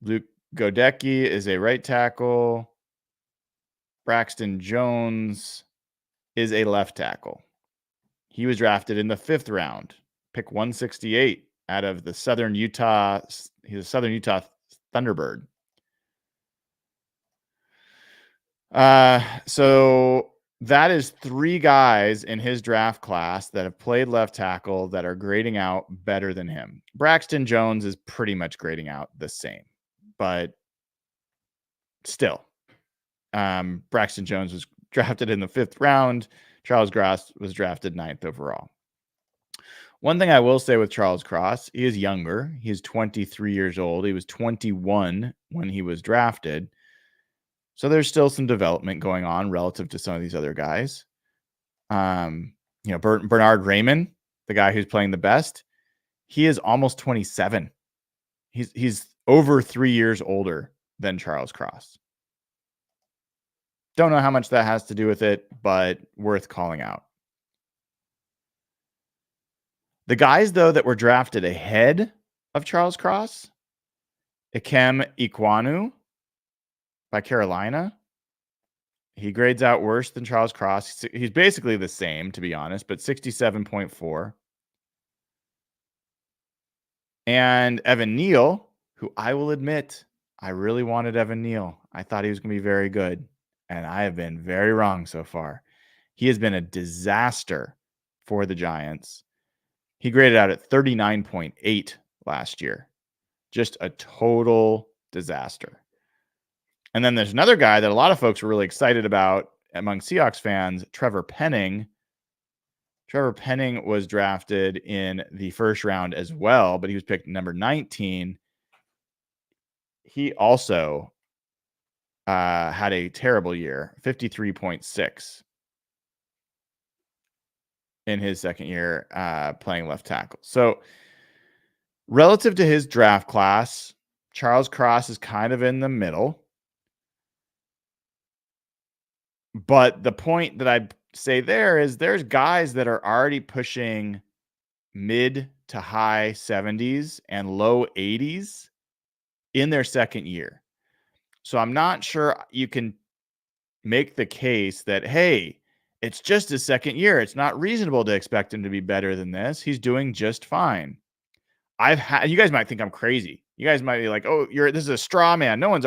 Luke Godecki is a right tackle. Braxton Jones is a left tackle. He was drafted in the 5th round, pick 168 out of the Southern Utah. He's a Southern Utah Thunderbird. So that is 3 guys in his draft class that have played left tackle that are grading out better than him. Braxton Jones is pretty much grading out the same, but still, Braxton Jones was drafted in the 5th round. Charles Cross was drafted 9th overall. One thing I will say with Charles Cross, he is younger. He's 23 years old. He was 21 when he was drafted. So there's still some development going on relative to some of these other guys. Bernard Raymond, the guy who's playing the best, he is almost 27. He's over 3 years older than Charles Cross. Don't know how much that has to do with it, but worth calling out. The guys, though, that were drafted ahead of Charles Cross, Ikem Ekwonu by Carolina. He grades out worse than Charles Cross. He's basically the same, to be honest, but 67.4. And Evan Neal, who I will admit, I really wanted Evan Neal. I thought he was going to be very good, and I have been very wrong so far. He has been a disaster for the Giants. He graded out at 39.8 last year. Just a total disaster. And then there's another guy that a lot of folks were really excited about among Seahawks fans, Trevor Penning. Trevor Penning was drafted in the 1st round as well, but he was picked number 19. He also had a terrible year, 53.6 in his 2nd year playing left tackle. So relative to his draft class, Charles Cross is kind of in the middle. But the point that I say there is there's guys that are already pushing mid to high 70s and low 80s in their 2nd year. So I'm not sure you can make the case that, hey, it's just his 2nd year. It's not reasonable to expect him to be better than this. He's doing just fine. You guys might think I'm crazy. You guys might be like, oh, this is a straw man. No one's.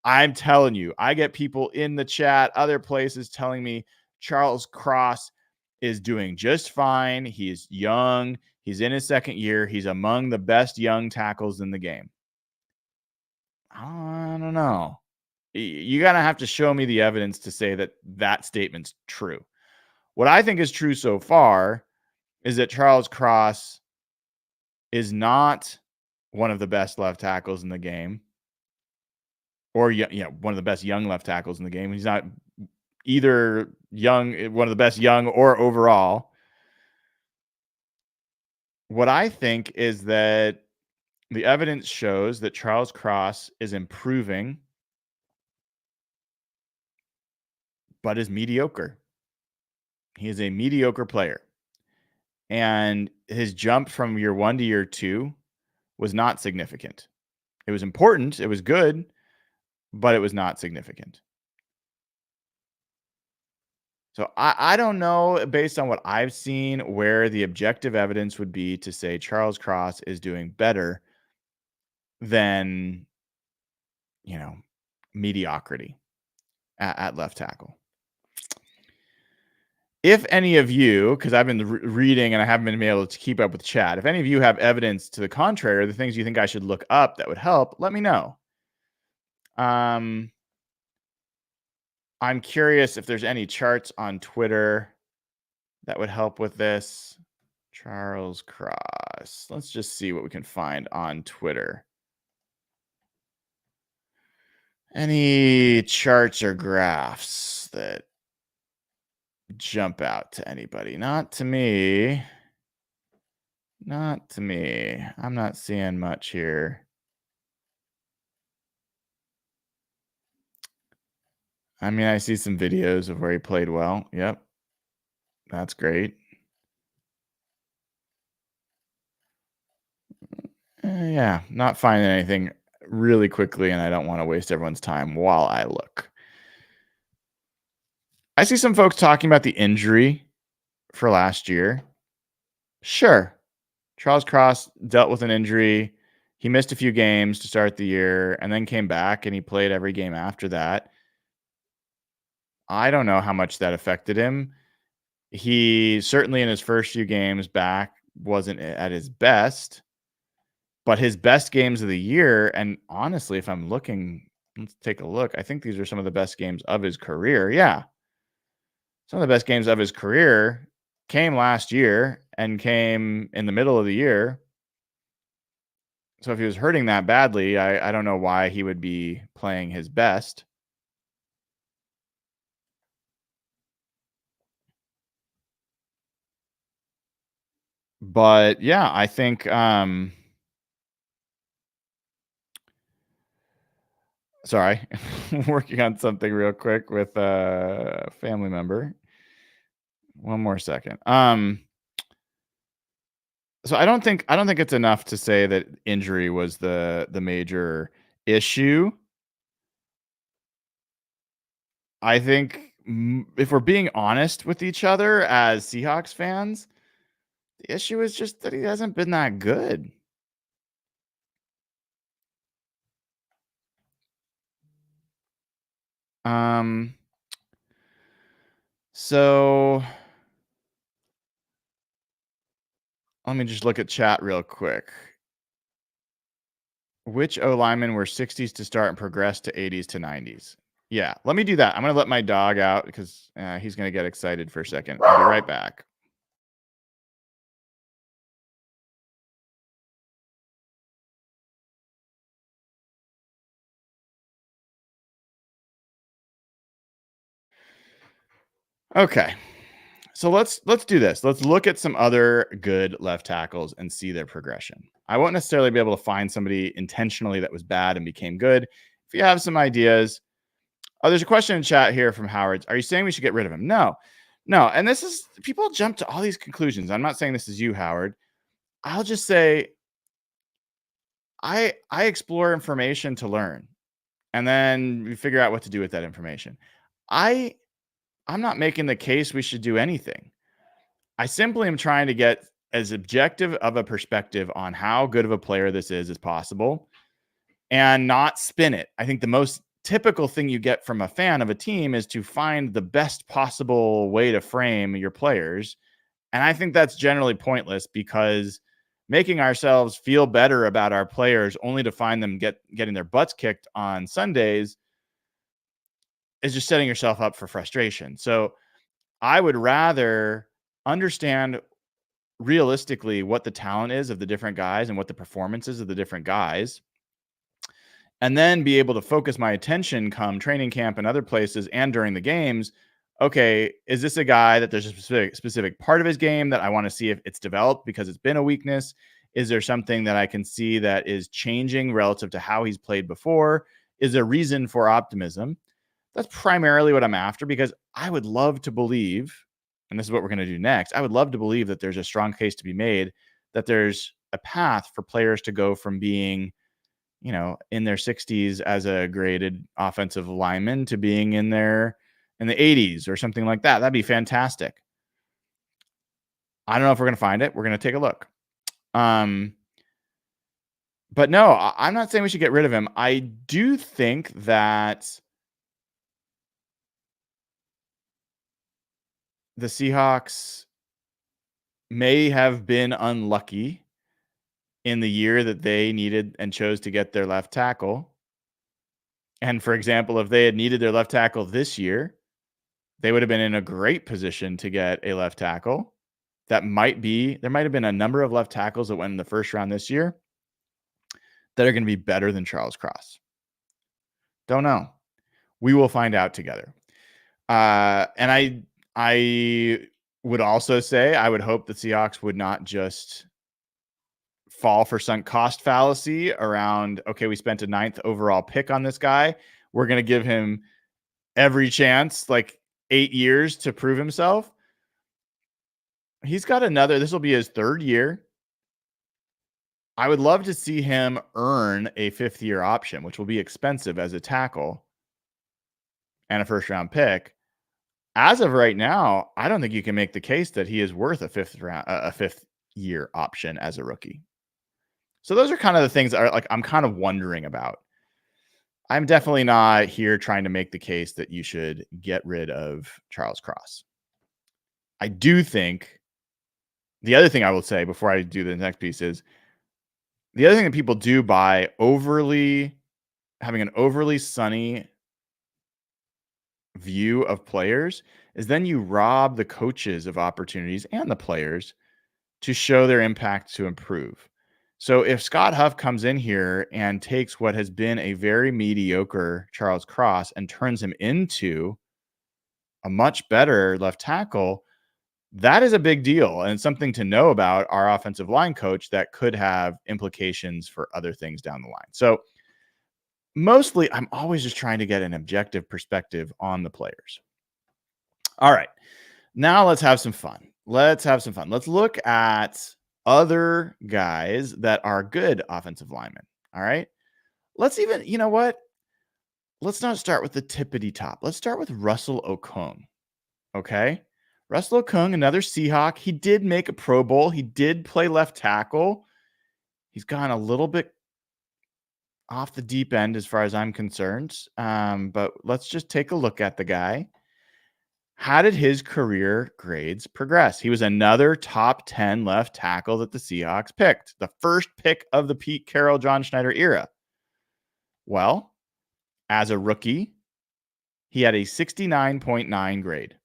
I'm telling you, I get people in the chat, other places telling me Charles Cross is doing just fine. He's young. He's in his 2nd year. He's among the best young tackles in the game. I don't know. You're going to have to show me the evidence to say that that statement's true. What I think is true so far is that Charles Cross is not one of the best left tackles in the game. Or one of the best young left tackles in the game. He's not either one of the best young or overall. What I think is that the evidence shows that Charles Cross is improving, but is mediocre. He is a mediocre player. And his jump from year 1 to year 2 was not significant. It was important. It was good, but it was not significant. So I don't know, based on what I've seen, where the objective evidence would be to say Charles Cross is doing better than, mediocrity at left tackle. If any of you, because I've been reading and I haven't been able to keep up with chat, if any of you have evidence to the contrary or the things you think I should look up that would help, let me know. I'm curious if there's any charts on Twitter that would help with this. Charles Cross. Let's just see what we can find on Twitter. Any charts or graphs that jump out to anybody? Not to me. Not to me. I'm not seeing much here. I mean, I see some videos of where he played well. Yep. That's great. Yeah, not finding anything really quickly, and I don't want to waste everyone's time while I look. I see some folks talking about the injury for last year. Sure. Charles Cross dealt with an injury. He missed a few games to start the year and then came back and he played every game after that. I don't know how much that affected him. He certainly in his first few games back wasn't at his best, but his best games of the year, and honestly, if I'm looking, let's take a look. I think these are some of the best games of his career. Yeah. Some of the best games of his career came last year and came in the middle of the year. So if he was hurting that badly, I don't know why he would be playing his best. But yeah, I think sorry, working on something real quick with a family member. One more second. So I don't think it's enough to say that injury was the major issue. I think if we're being honest with each other as Seahawks fans, the issue is just that he hasn't been that good. Um, so let me just look at chat real quick. Which O linemen were 60s to start and progress to 80s to 90s? Yeah, let me do that. I'm going to let my dog out because he's going to get excited for a second. I'll be right back. Okay. So let's do this. Let's look at some other good left tackles and see their progression. I won't necessarily be able to find somebody intentionally that was bad and became good. If you have some ideas, oh, there's a question in chat here from Howard. Are you saying we should get rid of him? No, no. And this is people jump to all these conclusions. I'm not saying this is you, Howard. I'll just say I explore information to learn, and then we figure out what to do with that information. I I'm not making the case we should do anything. I simply am trying to get as objective of a perspective on how good of a player this is as possible and not spin it. I think the most typical thing you get from a fan of a team is to find the best possible way to frame your players. And I think that's generally pointless because making ourselves feel better about our players only to find them getting their butts kicked on Sundays is just setting yourself up for frustration. So I would rather understand realistically what the talent is of the different guys and what the performances of the different guys, and then be able to focus my attention come training camp and other places and during the games. Okay, is this a guy that there's a specific part of his game that I want to see if it's developed because it's been a weakness? Is there something that I can see that is changing relative to how he's played before? Is there reason for optimism? That's primarily what I'm after because I would love to believe, and this is what we're going to do next. I would love to believe that there's a strong case to be made that there's a path for players to go from being, in their 60s as a graded offensive lineman to being in the 80s or something like that. That'd be fantastic. I don't know if we're going to find it. We're going to take a look. But no, I'm not saying we should get rid of him. I do think that the Seahawks may have been unlucky in the year that they needed and chose to get their left tackle. And for example, if they had needed their left tackle this year, they would have been in a great position to get a left tackle. There might have been a number of left tackles that went in the first round this year that are going to be better than Charles Cross. Don't know. We will find out together. And I would also say I would hope the Seahawks would not just fall for sunk cost fallacy around, okay, we spent a 9th overall pick on this guy. We're going to give him every chance, like 8 years to prove himself. He's got this will be his 3rd year. I would love to see him earn a 5th year option, which will be expensive as a tackle and a first round pick. as of right now, I don't think you can make the case that he is worth a fifth year option as a rookie. So those are kind of the things that are like I'm kind of wondering about. I'm definitely not here trying to make the case that you should get rid of Charles Cross. I do think the other thing I will say before I do the next piece is the other thing that people do by having an overly sunny view of players is then you rob the coaches of opportunities and the players to show their impact to improve. So if Scott Huff comes in here and takes what has been a very mediocre Charles Cross and turns him into a much better left tackle, that is a big deal and something to know about our offensive line coach that could have implications for other things down the line. So mostly I'm always just trying to get an objective perspective on the players. All right. Now let's have some fun. Let's look at other guys that are good offensive linemen. All right. Let's even, you know what? Let's not start with the tippity top. Let's start with Russell Okung. Okay. Russell Okung, another Seahawk. He did make a Pro Bowl. He did play left tackle. He's gone a little bit off the deep end as far as I'm concerned. But let's just take a look at the guy. How did his career grades progress? He was another top 10 left tackle that the Seahawks picked, the first pick of the Pete Carroll, John Schneider era. Well, as a rookie, he had a 69.9 grade.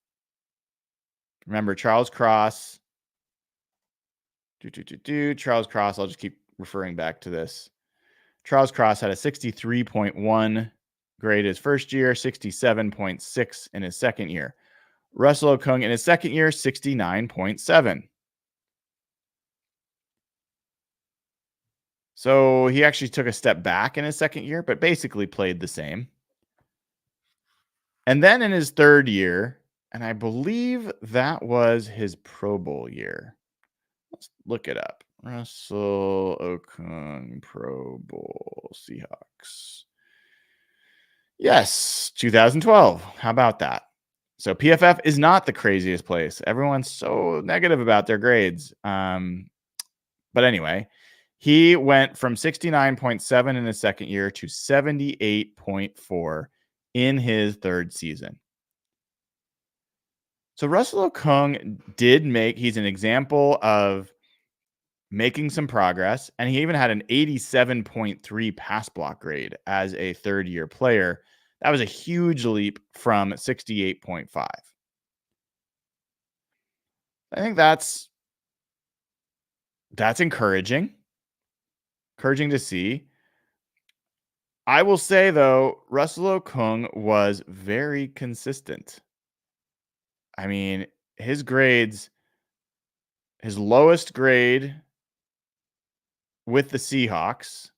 Remember, Charles Cross. Charles Cross, I'll just keep referring back to this. Charles Cross had a 63.1 grade his first year, 67.6 in his second year. Russell Okung in his second year, 69.7. So he actually took a step back in his second year, but basically played the same. And then in his third year, and I believe that was his Pro Bowl year. Let's look it up. Russell Okung Pro Bowl Seahawks. Yes, 2012. How about that? So PFF is not the craziest place. Everyone's so negative about their grades. But anyway, he went from 69.7 in his second year to 78.4 in his third season. So Russell Okung he's an example of making some progress, and he even had an 87.3 pass block grade as a third-year player. That was a huge leap from 68.5. I think that's encouraging. Encouraging to see. I will say, though, Russell Okung was very consistent. I mean, his grades, his lowest grade with the Seahawks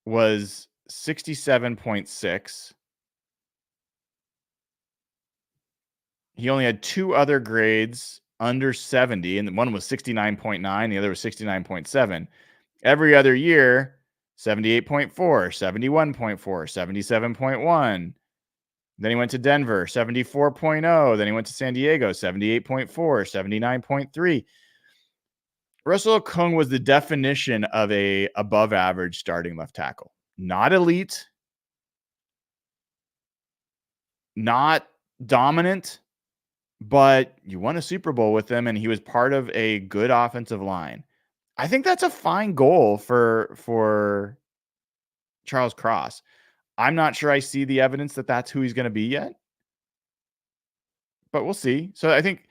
was 67.6. He only had two other grades under 70, and one was 69.9, the other was 69.7. Every other year, 78.4, 71.4, 77.1. Then he went to Denver, 74.0. Then he went to San Diego, 78.4, 79.3. Russell Okung was the definition of a above average starting left tackle. Not elite, not dominant, but you won a Super Bowl with him, and he was part of a good offensive line. I think that's a fine goal for Charles Cross. I'm not sure I see the evidence that that's who he's going to be yet, but we'll see. So I think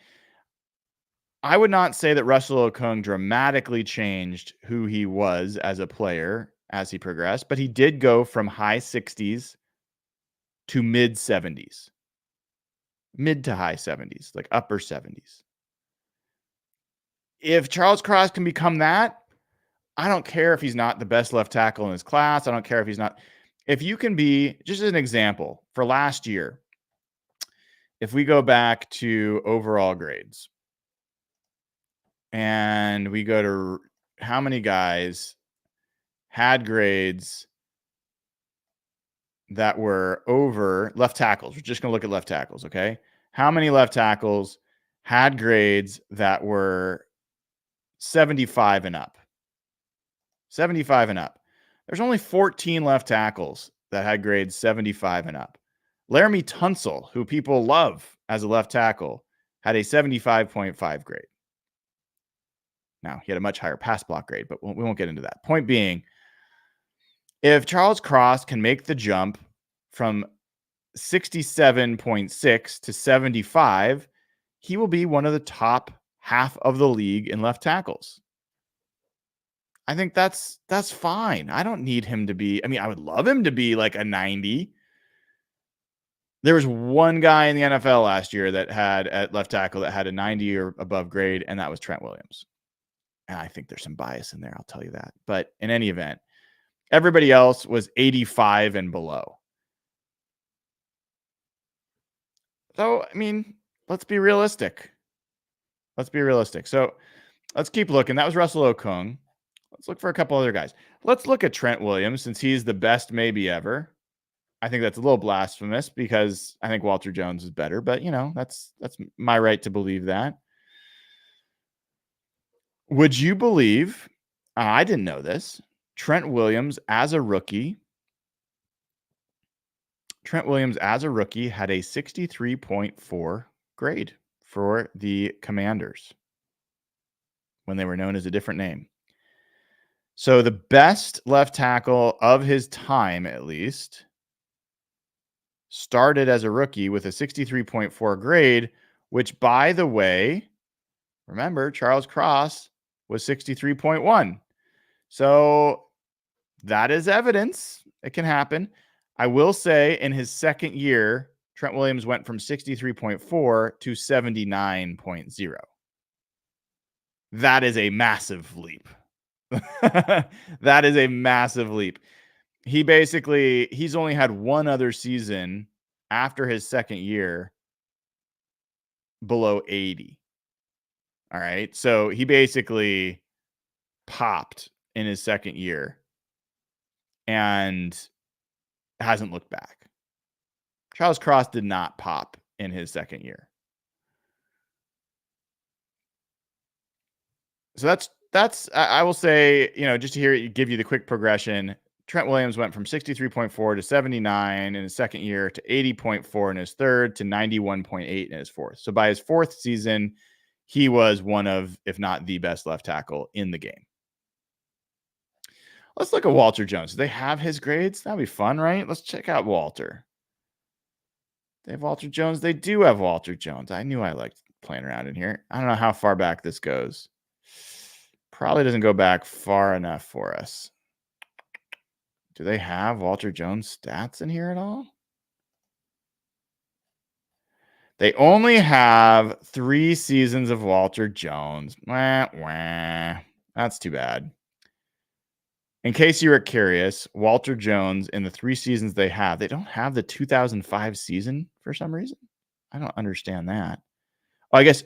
I would not say that Russell Okung dramatically changed who he was as a player as he progressed, but he did go from high 60s to mid 70s, mid to high 70s, like upper 70s. If Charles Cross can become that, I don't care if he's not the best left tackle in his class. I don't care if he's not. If you can be, just as an example, for last year, if we go back to overall grades and we go to how many guys had grades that were over left tackles. We're just going to look at left tackles, okay? How many left tackles had grades that were 75 and up? 75 and up. There's only 14 left tackles that had grades 75 and up. Laremy Tunsil, who people love as a left tackle, had a 75.5 grade. Now, he had a much higher pass block grade, but we won't get into that. Point being, if Charles Cross can make the jump from 67.6 to 75, he will be one of the top half of the league in left tackles. I think that's fine. I don't need him to be, I mean, I would love him to be like a 90. There was one guy in the NFL last year that had at left tackle that had a 90 or above grade, and that was Trent Williams. And I think there's some bias in there, I'll tell you that. But in any event, everybody else was 85 and below. So, I mean, let's be realistic. Let's be realistic. So let's keep looking. That was Russell Okung. Let's look for a couple other guys. Let's look at Trent Williams, since he's the best maybe ever. I think that's a little blasphemous because I think Walter Jones is better, but you know, that's my right to believe that. Would you believe, I didn't know this, Trent Williams as a rookie had a 63.4 grade for the Commanders when they were known as a different name. So the best left tackle of his time, at least, started as a rookie with a 63.4 grade, which, by the way, remember, Charles Cross was 63.1. So that is evidence. It can happen. I will say in his second year, Trent Williams went from 63.4 to 79.0. That is a massive leap. That is a massive leap. He's only had one other season after his second year below 80. All right. So he basically popped in his second year and hasn't looked back. Charles Cross did not pop in his second year. So that's I will say, you know, just to hear it, give you the quick progression. Trent Williams went from 63.4 to 79 in his second year to 80.4 in his third to 91.8 in his fourth. So by his fourth season, he was one of, if not the best left tackle in the game. Let's look at Walter Jones. Do they have his grades? That'd be fun, right? Let's check out Walter. They have Walter Jones. They do have Walter Jones. I knew I liked playing around in here. I don't know how far back this goes. Probably doesn't go back far enough for us. Do they have Walter Jones stats in here at all? They only have 3 seasons of Walter Jones. Wah, wah. That's too bad. In case you were curious, Walter Jones, in the 3 seasons they don't have the 2005 season for some reason. I don't understand that. Oh, I guess,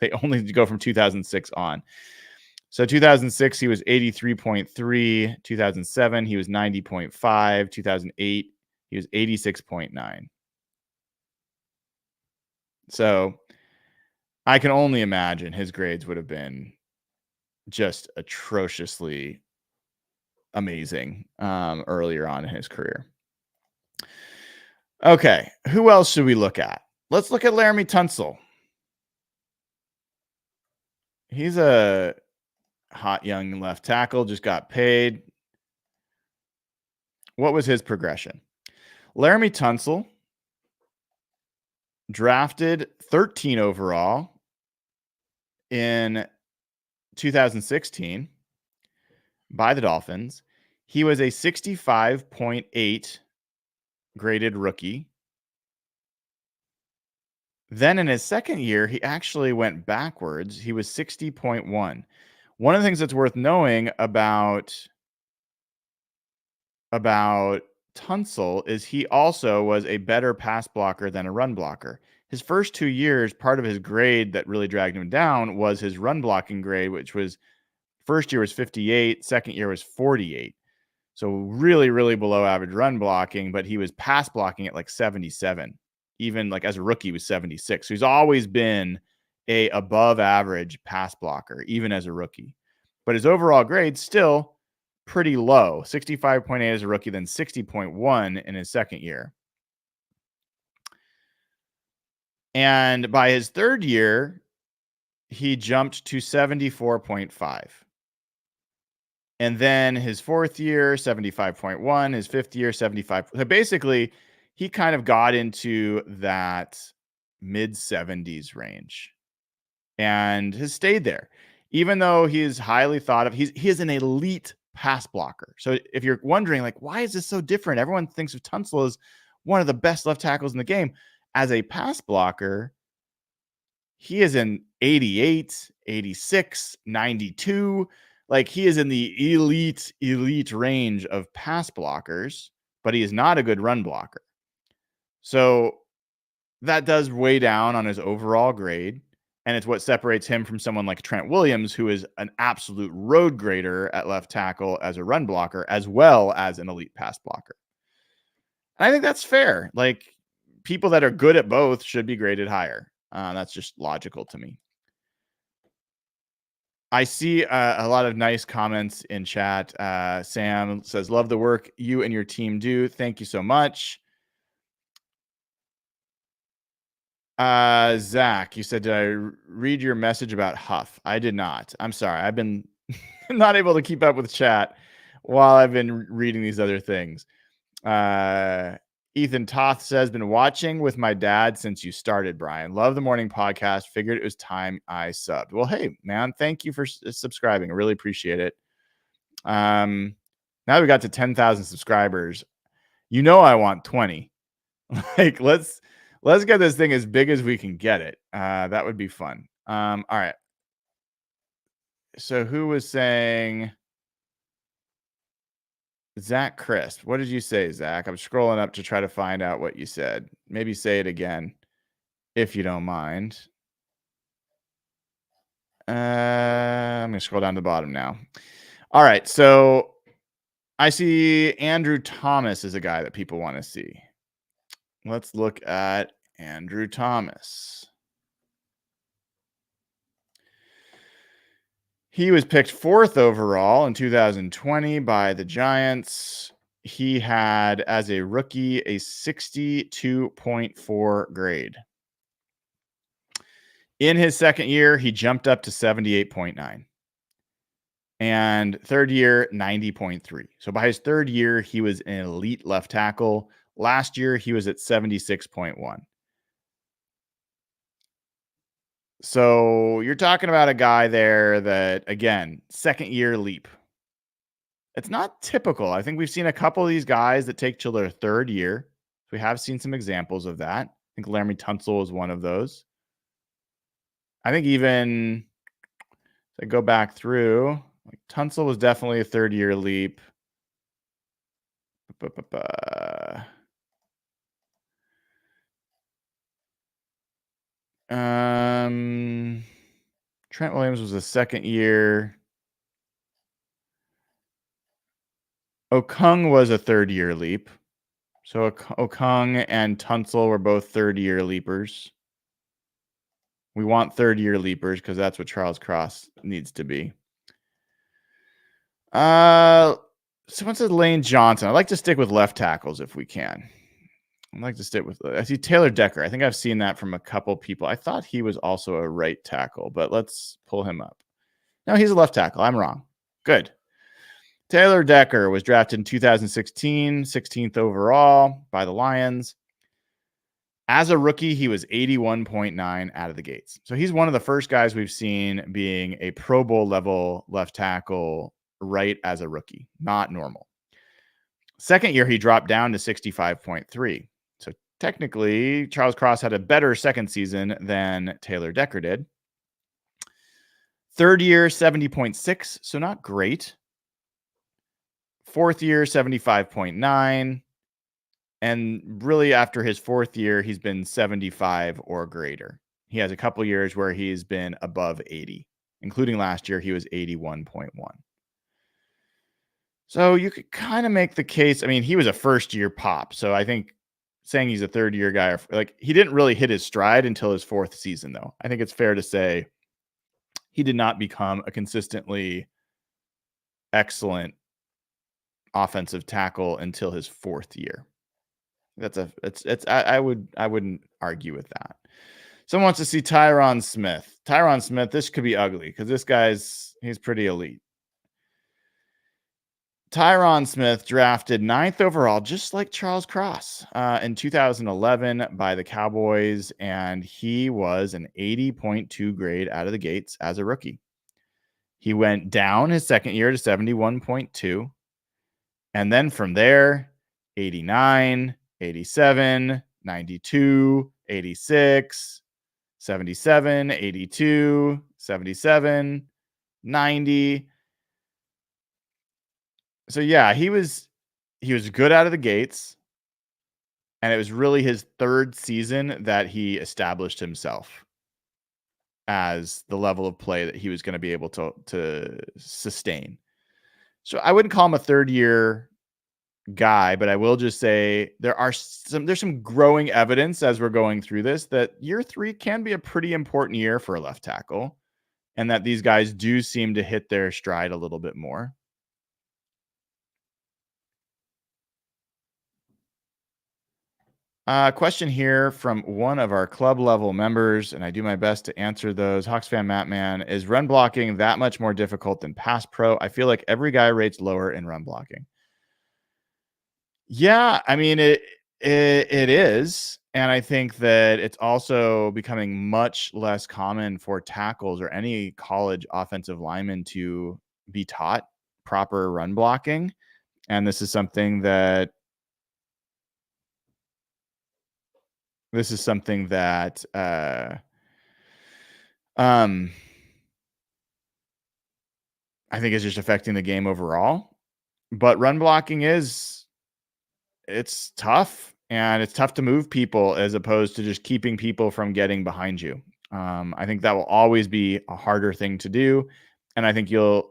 they only go from 2006 on. So 2006, he was 83.3. 2007, he was 90.5. 2008, he was 86.9. So I can only imagine his grades would have been just atrociously amazing earlier on in his career. Okay, who else should we look at? Let's look at Laremy Tunsil. He's a hot young left tackle, just got paid. What was his progression? Laremy Tunsil, drafted 13 overall in 2016 by the Dolphins. He was a 65.8 graded rookie. Then in his second year, he actually went backwards. He was 60.1. One of the things that's worth knowing about Tunsil is he also was a better pass blocker than a run blocker. His first 2 years, part of his grade that really dragged him down was his run blocking grade, which was first year was 58, second year was 48. So really, really below average run blocking, but he was pass blocking at like 77. Even like as a rookie, he was 76. So he's always been a above average pass blocker, even as a rookie. But his overall grade still pretty low, 65.8 as a rookie, then 60.1 in his second year. And by his third year, he jumped to 74.5. And then his fourth year, 75.1, his fifth year, 75. So basically, he kind of got into that mid 70s range and has stayed there. Even though he is highly thought of, he is an elite pass blocker. So if you're wondering, like, why is this so different? Everyone thinks of Tunsil as one of the best left tackles in the game. As a pass blocker, he is an 88, 86, 92. Like, he is in the elite range of pass blockers, but he is not a good run blocker. So that does weigh down on his overall grade. And it's what separates him from someone like Trent Williams, who is an absolute road grader at left tackle as a run blocker, as well as an elite pass blocker. And I think that's fair. Like, people that are good at both should be graded higher. That's just logical to me. I see a lot of nice comments in chat. Sam says, love the work you and your team do. Thank you so much. Zach, you said, did I read your message about Huff? I did not. I'm sorry. I've been not able to keep up with chat while I've been reading these other things. Ethan Toth says, been watching with my dad since you started, Brian. Love the morning podcast. Figured it was time I subbed. Well, hey, man, thank you for subscribing. I really appreciate it. Now we got to 10,000 subscribers. You know I want 20. Like, let's get this thing as big as we can get it. That would be fun. All right. So who was saying... Zach Crisp. What did you say, Zach? I'm scrolling up to try to find out what you said. Maybe say it again, if you don't mind. I'm going to scroll down to the bottom now. All right. So I see Andrew Thomas is a guy that people want to see. Let's look at Andrew Thomas. He was picked 4th overall in 2020 by the Giants. He had, as a rookie, a 62.4 grade. In his second year, he jumped up to 78.9. And third year, 90.3. So by his third year, he was an elite left tackle. Last year, he was at 76.1. So you're talking about a guy there that, again, second year leap. It's not typical. I think we've seen a couple of these guys that take till their third year. We have seen some examples of that. I think Laremy Tunsil was one of those. I think even if I go back through, like, Tunsil was definitely a third year leap. Trent Williams was a second year. Okung was a third year leap. So Okung and Tunsil were both third year leapers. We want third year leapers because that's what Charles Cross needs to be. Someone said Lane Johnson. I'd like to stick with left tackles if we can. I'd like to stick with, I see Taylor Decker. I think I've seen that from a couple people. I thought he was also a right tackle, but let's pull him up. No, he's a left tackle. I'm wrong. Good. Taylor Decker was drafted in 2016, 16th overall by the Lions. As a rookie, he was 81.9 out of the gates. So he's one of the first guys we've seen being a Pro Bowl level left tackle right as a rookie. Not normal. Second year, he dropped down to 65.3. So technically, Charles Cross had a better second season than Taylor Decker did. Third year, 70.6. So not great. Fourth year, 75.9. And really, after his fourth year, he's been 75 or greater. He has a couple years where he's been above 80, including last year, he was 81.1. So you could kind of make the case. I mean, he was a first year pop. So I think saying he's a third year guy, like he didn't really hit his stride until his fourth season, though. I think it's fair to say he did not become a consistently excellent offensive tackle until his fourth year. I wouldn't argue with that. Someone wants to see Tyron Smith. Tyron Smith, this could be ugly because he's pretty elite. Tyron Smith drafted 9th overall, just like Charles Cross, in 2011 by the Cowboys, and he was an 80.2 grade out of the gates as a rookie. He went down his second year to 71.2, and then from there, 89, 87, 92, 86, 77, 82, 77, 90. So yeah, he was good out of the gates, and it was really his third season that he established himself as the level of play that he was going to be able to sustain. So I wouldn't call him a third year guy, but I will just say there's some growing evidence as we're going through this that year 3 can be a pretty important year for a left tackle, and that these guys do seem to hit their stride a little bit more. Question here from one of our club level members, and I do my best to answer those. Hawks fan Matt Man, is run blocking that much more difficult than pass pro? I feel like every guy rates lower in run blocking. Yeah, I mean it is, and I think that it's also becoming much less common for tackles or any college offensive lineman to be taught proper run blocking, and this is something that um I think is just affecting the game overall. But run blocking it's tough, and it's tough to move people as opposed to just keeping people from getting behind you. I think that will always be a harder thing to do. And I think you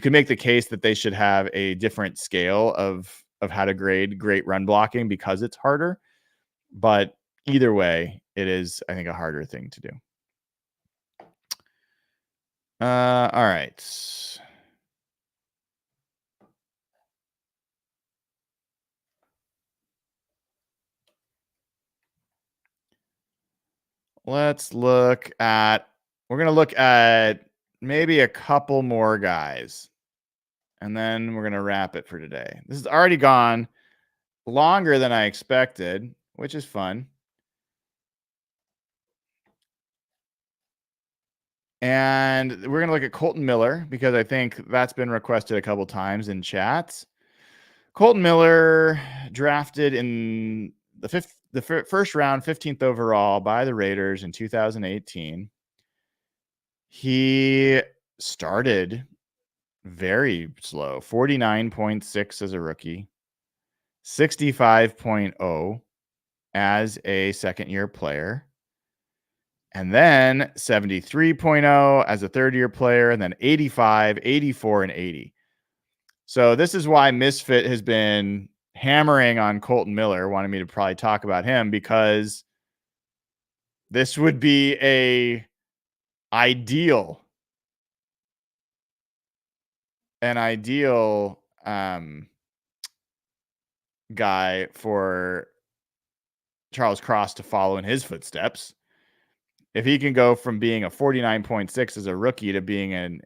can make the case that they should have a different scale of how to grade great run blocking because it's harder. But either way, it is, I think, a harder thing to do. All right. Let's look at we're going to look at maybe a couple more guys, and then we're going to wrap it for today. This has already gone longer than I expected, which is fun. And we're going to look at Colton Miller because I think that's been requested a couple times in chats. Colton Miller drafted in the first round, 15th overall by the Raiders in 2018. He started very slow, 49.6 as a rookie, 65.0 as a second year player, and then 73.0 as a third year player, and then 85, 84, and 80. So this is why Misfit has been hammering on Colton Miller, wanting me to probably talk about him, because this would be an ideal guy for Charles Cross to follow in his footsteps. If he can go from being a 49.6 as a rookie to being an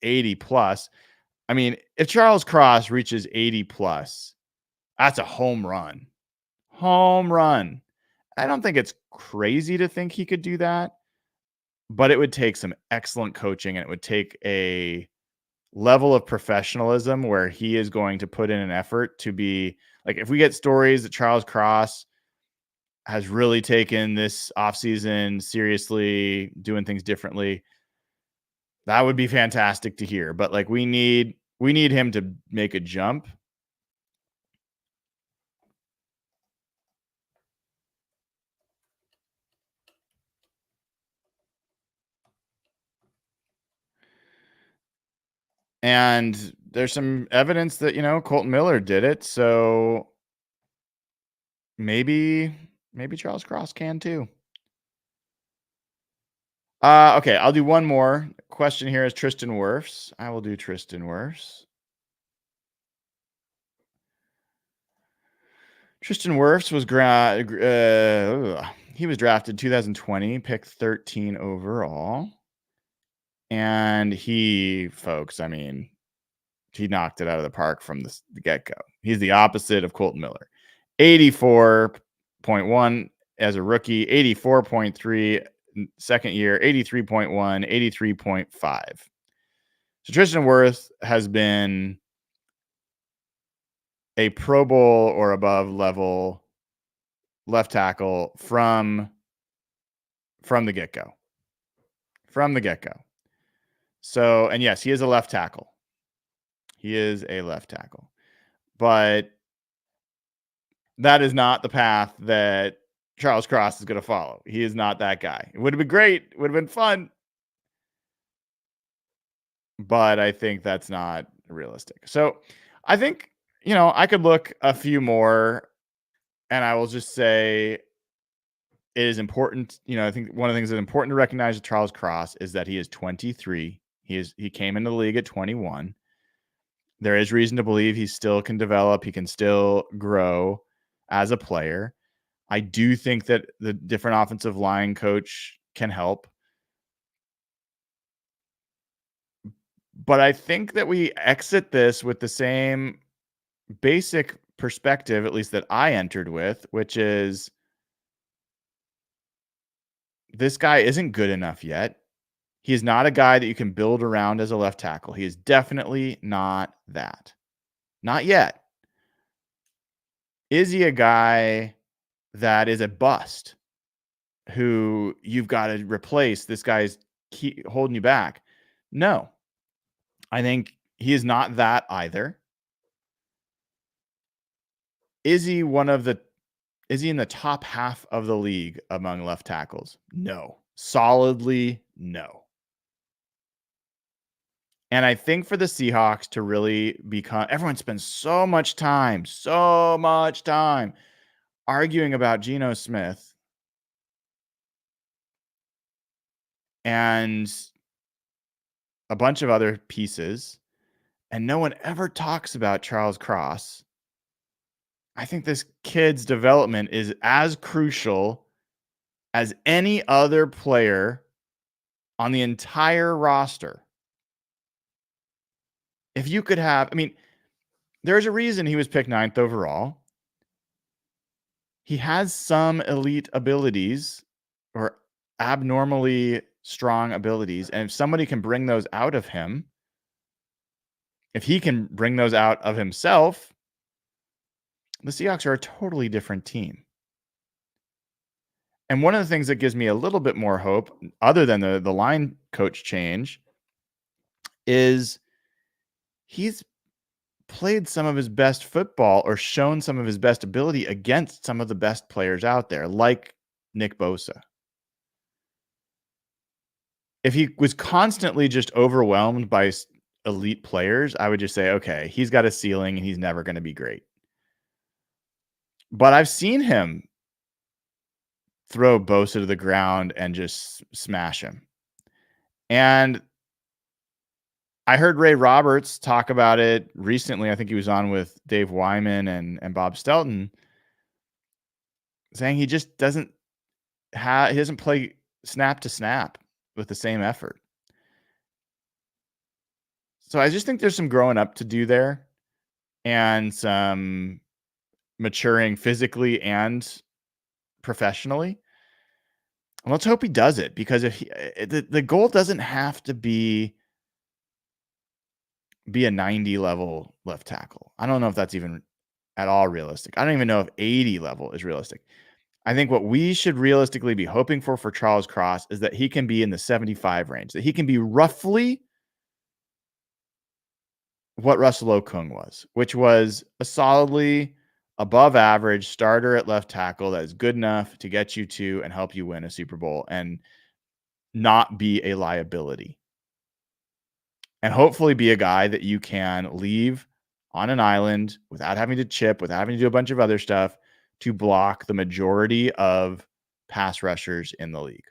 80 plus, I mean, if Charles Cross reaches 80 plus, that's a home run. Home run. I don't think it's crazy to think he could do that, but it would take some excellent coaching, and it would take a level of professionalism where he is going to put in an effort to be like, if we get stories that Charles Cross has really taken this offseason seriously, doing things differently, that would be fantastic to hear. But like, we need him to make a jump. And there's some evidence that, Colton Miller did it. So maybe Charles Cross can too. Okay, I'll do one more question here is Tristan Wirfs. I will do Tristan Wirfs. Tristan Wirfs was he was drafted 2020, pick 13 overall. And he knocked it out of the park from the get-go. He's the opposite of Colton Miller. 84.1 as a rookie, 84.3 second year, 83.1, 83.5. So Tristan Wirfs has been a Pro Bowl or above level left tackle from the get-go. From the get-go. So, and yes, he is a left tackle. He is a left tackle. But that is not the path that Charles Cross is going to follow. He is not that guy. It would have been great. It would have been fun. But I think that's not realistic. So I think, I could look a few more and I will just say it is important. I think one of the things that's important to recognize with Charles Cross is that he is 23. He came into the league at 21. There is reason to believe he still can develop. He can still grow as a player. I do think that the different offensive line coach can help. But I think that we exit this with the same basic perspective, at least that I entered with, which is this guy isn't good enough yet. He is not a guy that you can build around as a left tackle. He is definitely not that. Not yet. Is he a guy that is a bust who you've got to replace? This guy's holding you back. No. I think he is not that either. Is he in the top half of the league among left tackles? No. Solidly no. And I think for the Seahawks to really become, everyone spends so much time arguing about Geno Smith and a bunch of other pieces, and no one ever talks about Charles Cross. I think this kid's development is as crucial as any other player on the entire roster. If you could have, there's a reason he was picked 9th overall. He has some elite abilities or abnormally strong abilities. And if somebody can bring those out of him, if he can bring those out of himself, the Seahawks are a totally different team. And one of the things that gives me a little bit more hope, other than the line coach change, is he's played some of his best football or shown some of his best ability against some of the best players out there, like Nick Bosa. If he was constantly just overwhelmed by elite players, I would just say, okay, he's got a ceiling and he's never going to be great. But I've seen him throw Bosa to the ground and just smash him. And I heard Ray Roberts talk about it recently. I think he was on with Dave Wyman and Bob Stelton, saying he just doesn't play snap to snap with the same effort. So I just think there's some growing up to do there and some maturing physically and professionally. And let's hope he does it, because if the goal doesn't have to be a 90 level left tackle. I don't know if that's even at all realistic. I don't even know if 80 level is realistic. I think what we should realistically be hoping for Charles Cross is that he can be in the 75 range, that he can be roughly what Russell Okung was, which was a solidly above average starter at left tackle that is good enough to get you to and help you win a Super Bowl and not be a liability. and hopefully be a guy that you can leave on an island without having to chip, without having to do a bunch of other stuff to block the majority of pass rushers in the league.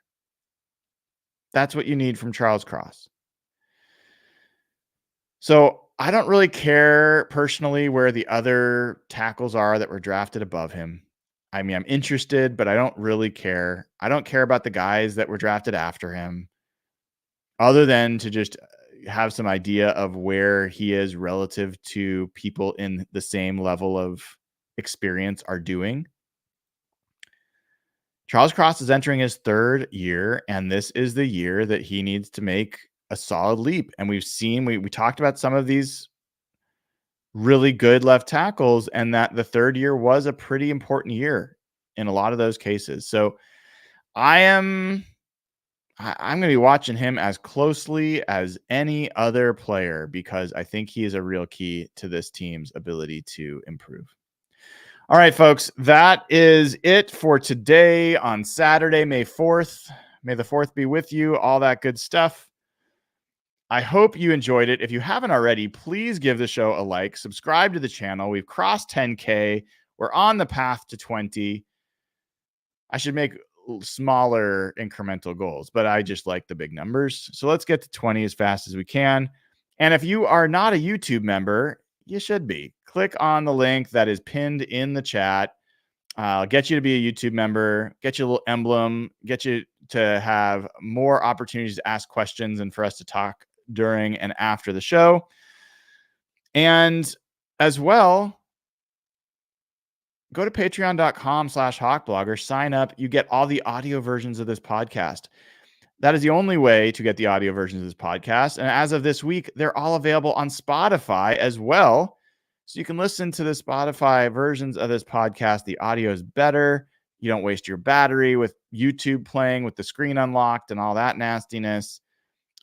That's what you need from Charles Cross. So I don't really care personally where the other tackles are that were drafted above him. I mean, I'm interested, but I don't really care. I don't care about the guys that were drafted after him, other than to just have some idea of where he is relative to people in the same level of experience are doing. Charles Cross is entering his third year, and this is the year that he needs to make a solid leap. And we've seen, we talked about some of these really good left tackles, and that the third year was a pretty important year in a lot of those cases. So I'm going to be watching him as closely as any other player because I think he is a real key to this team's ability to improve. All right, folks, that is it for today on Saturday, May 4th. May the 4th be with you, all that good stuff. I hope you enjoyed it. If you haven't already, please give the show a like, subscribe to the channel. We've crossed 10K. We're on the path to 20. I should make smaller incremental goals, but I just like the big numbers. So let's get to 20 as fast as we can. And if you are not a YouTube member, you should be. Click on the link that is pinned in the chat. Get you to be a YouTube member, get you a little emblem, get you to have more opportunities to ask questions and for us to talk during and after the show. And as well, go to patreon.com/hawkblogger, sign up. You get all the audio versions of this podcast. That is the only way to get the audio versions of this podcast. And as of this week, they're all available on Spotify as well. So you can listen to the Spotify versions of this podcast. The audio is better. You don't waste your battery with YouTube playing with the screen unlocked and all that nastiness.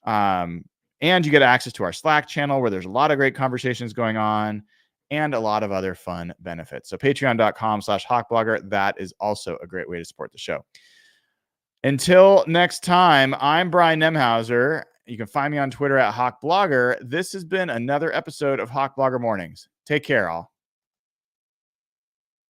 And you get access to our Slack channel where there's a lot of great conversations going on and a lot of other fun benefits. So patreon.com/hawkblogger. That is also a great way to support the show. Until next time, I'm Brian Nemhauser. You can find me on Twitter at hawkblogger. This has been another episode of Hawk Blogger Mornings. Take care, all.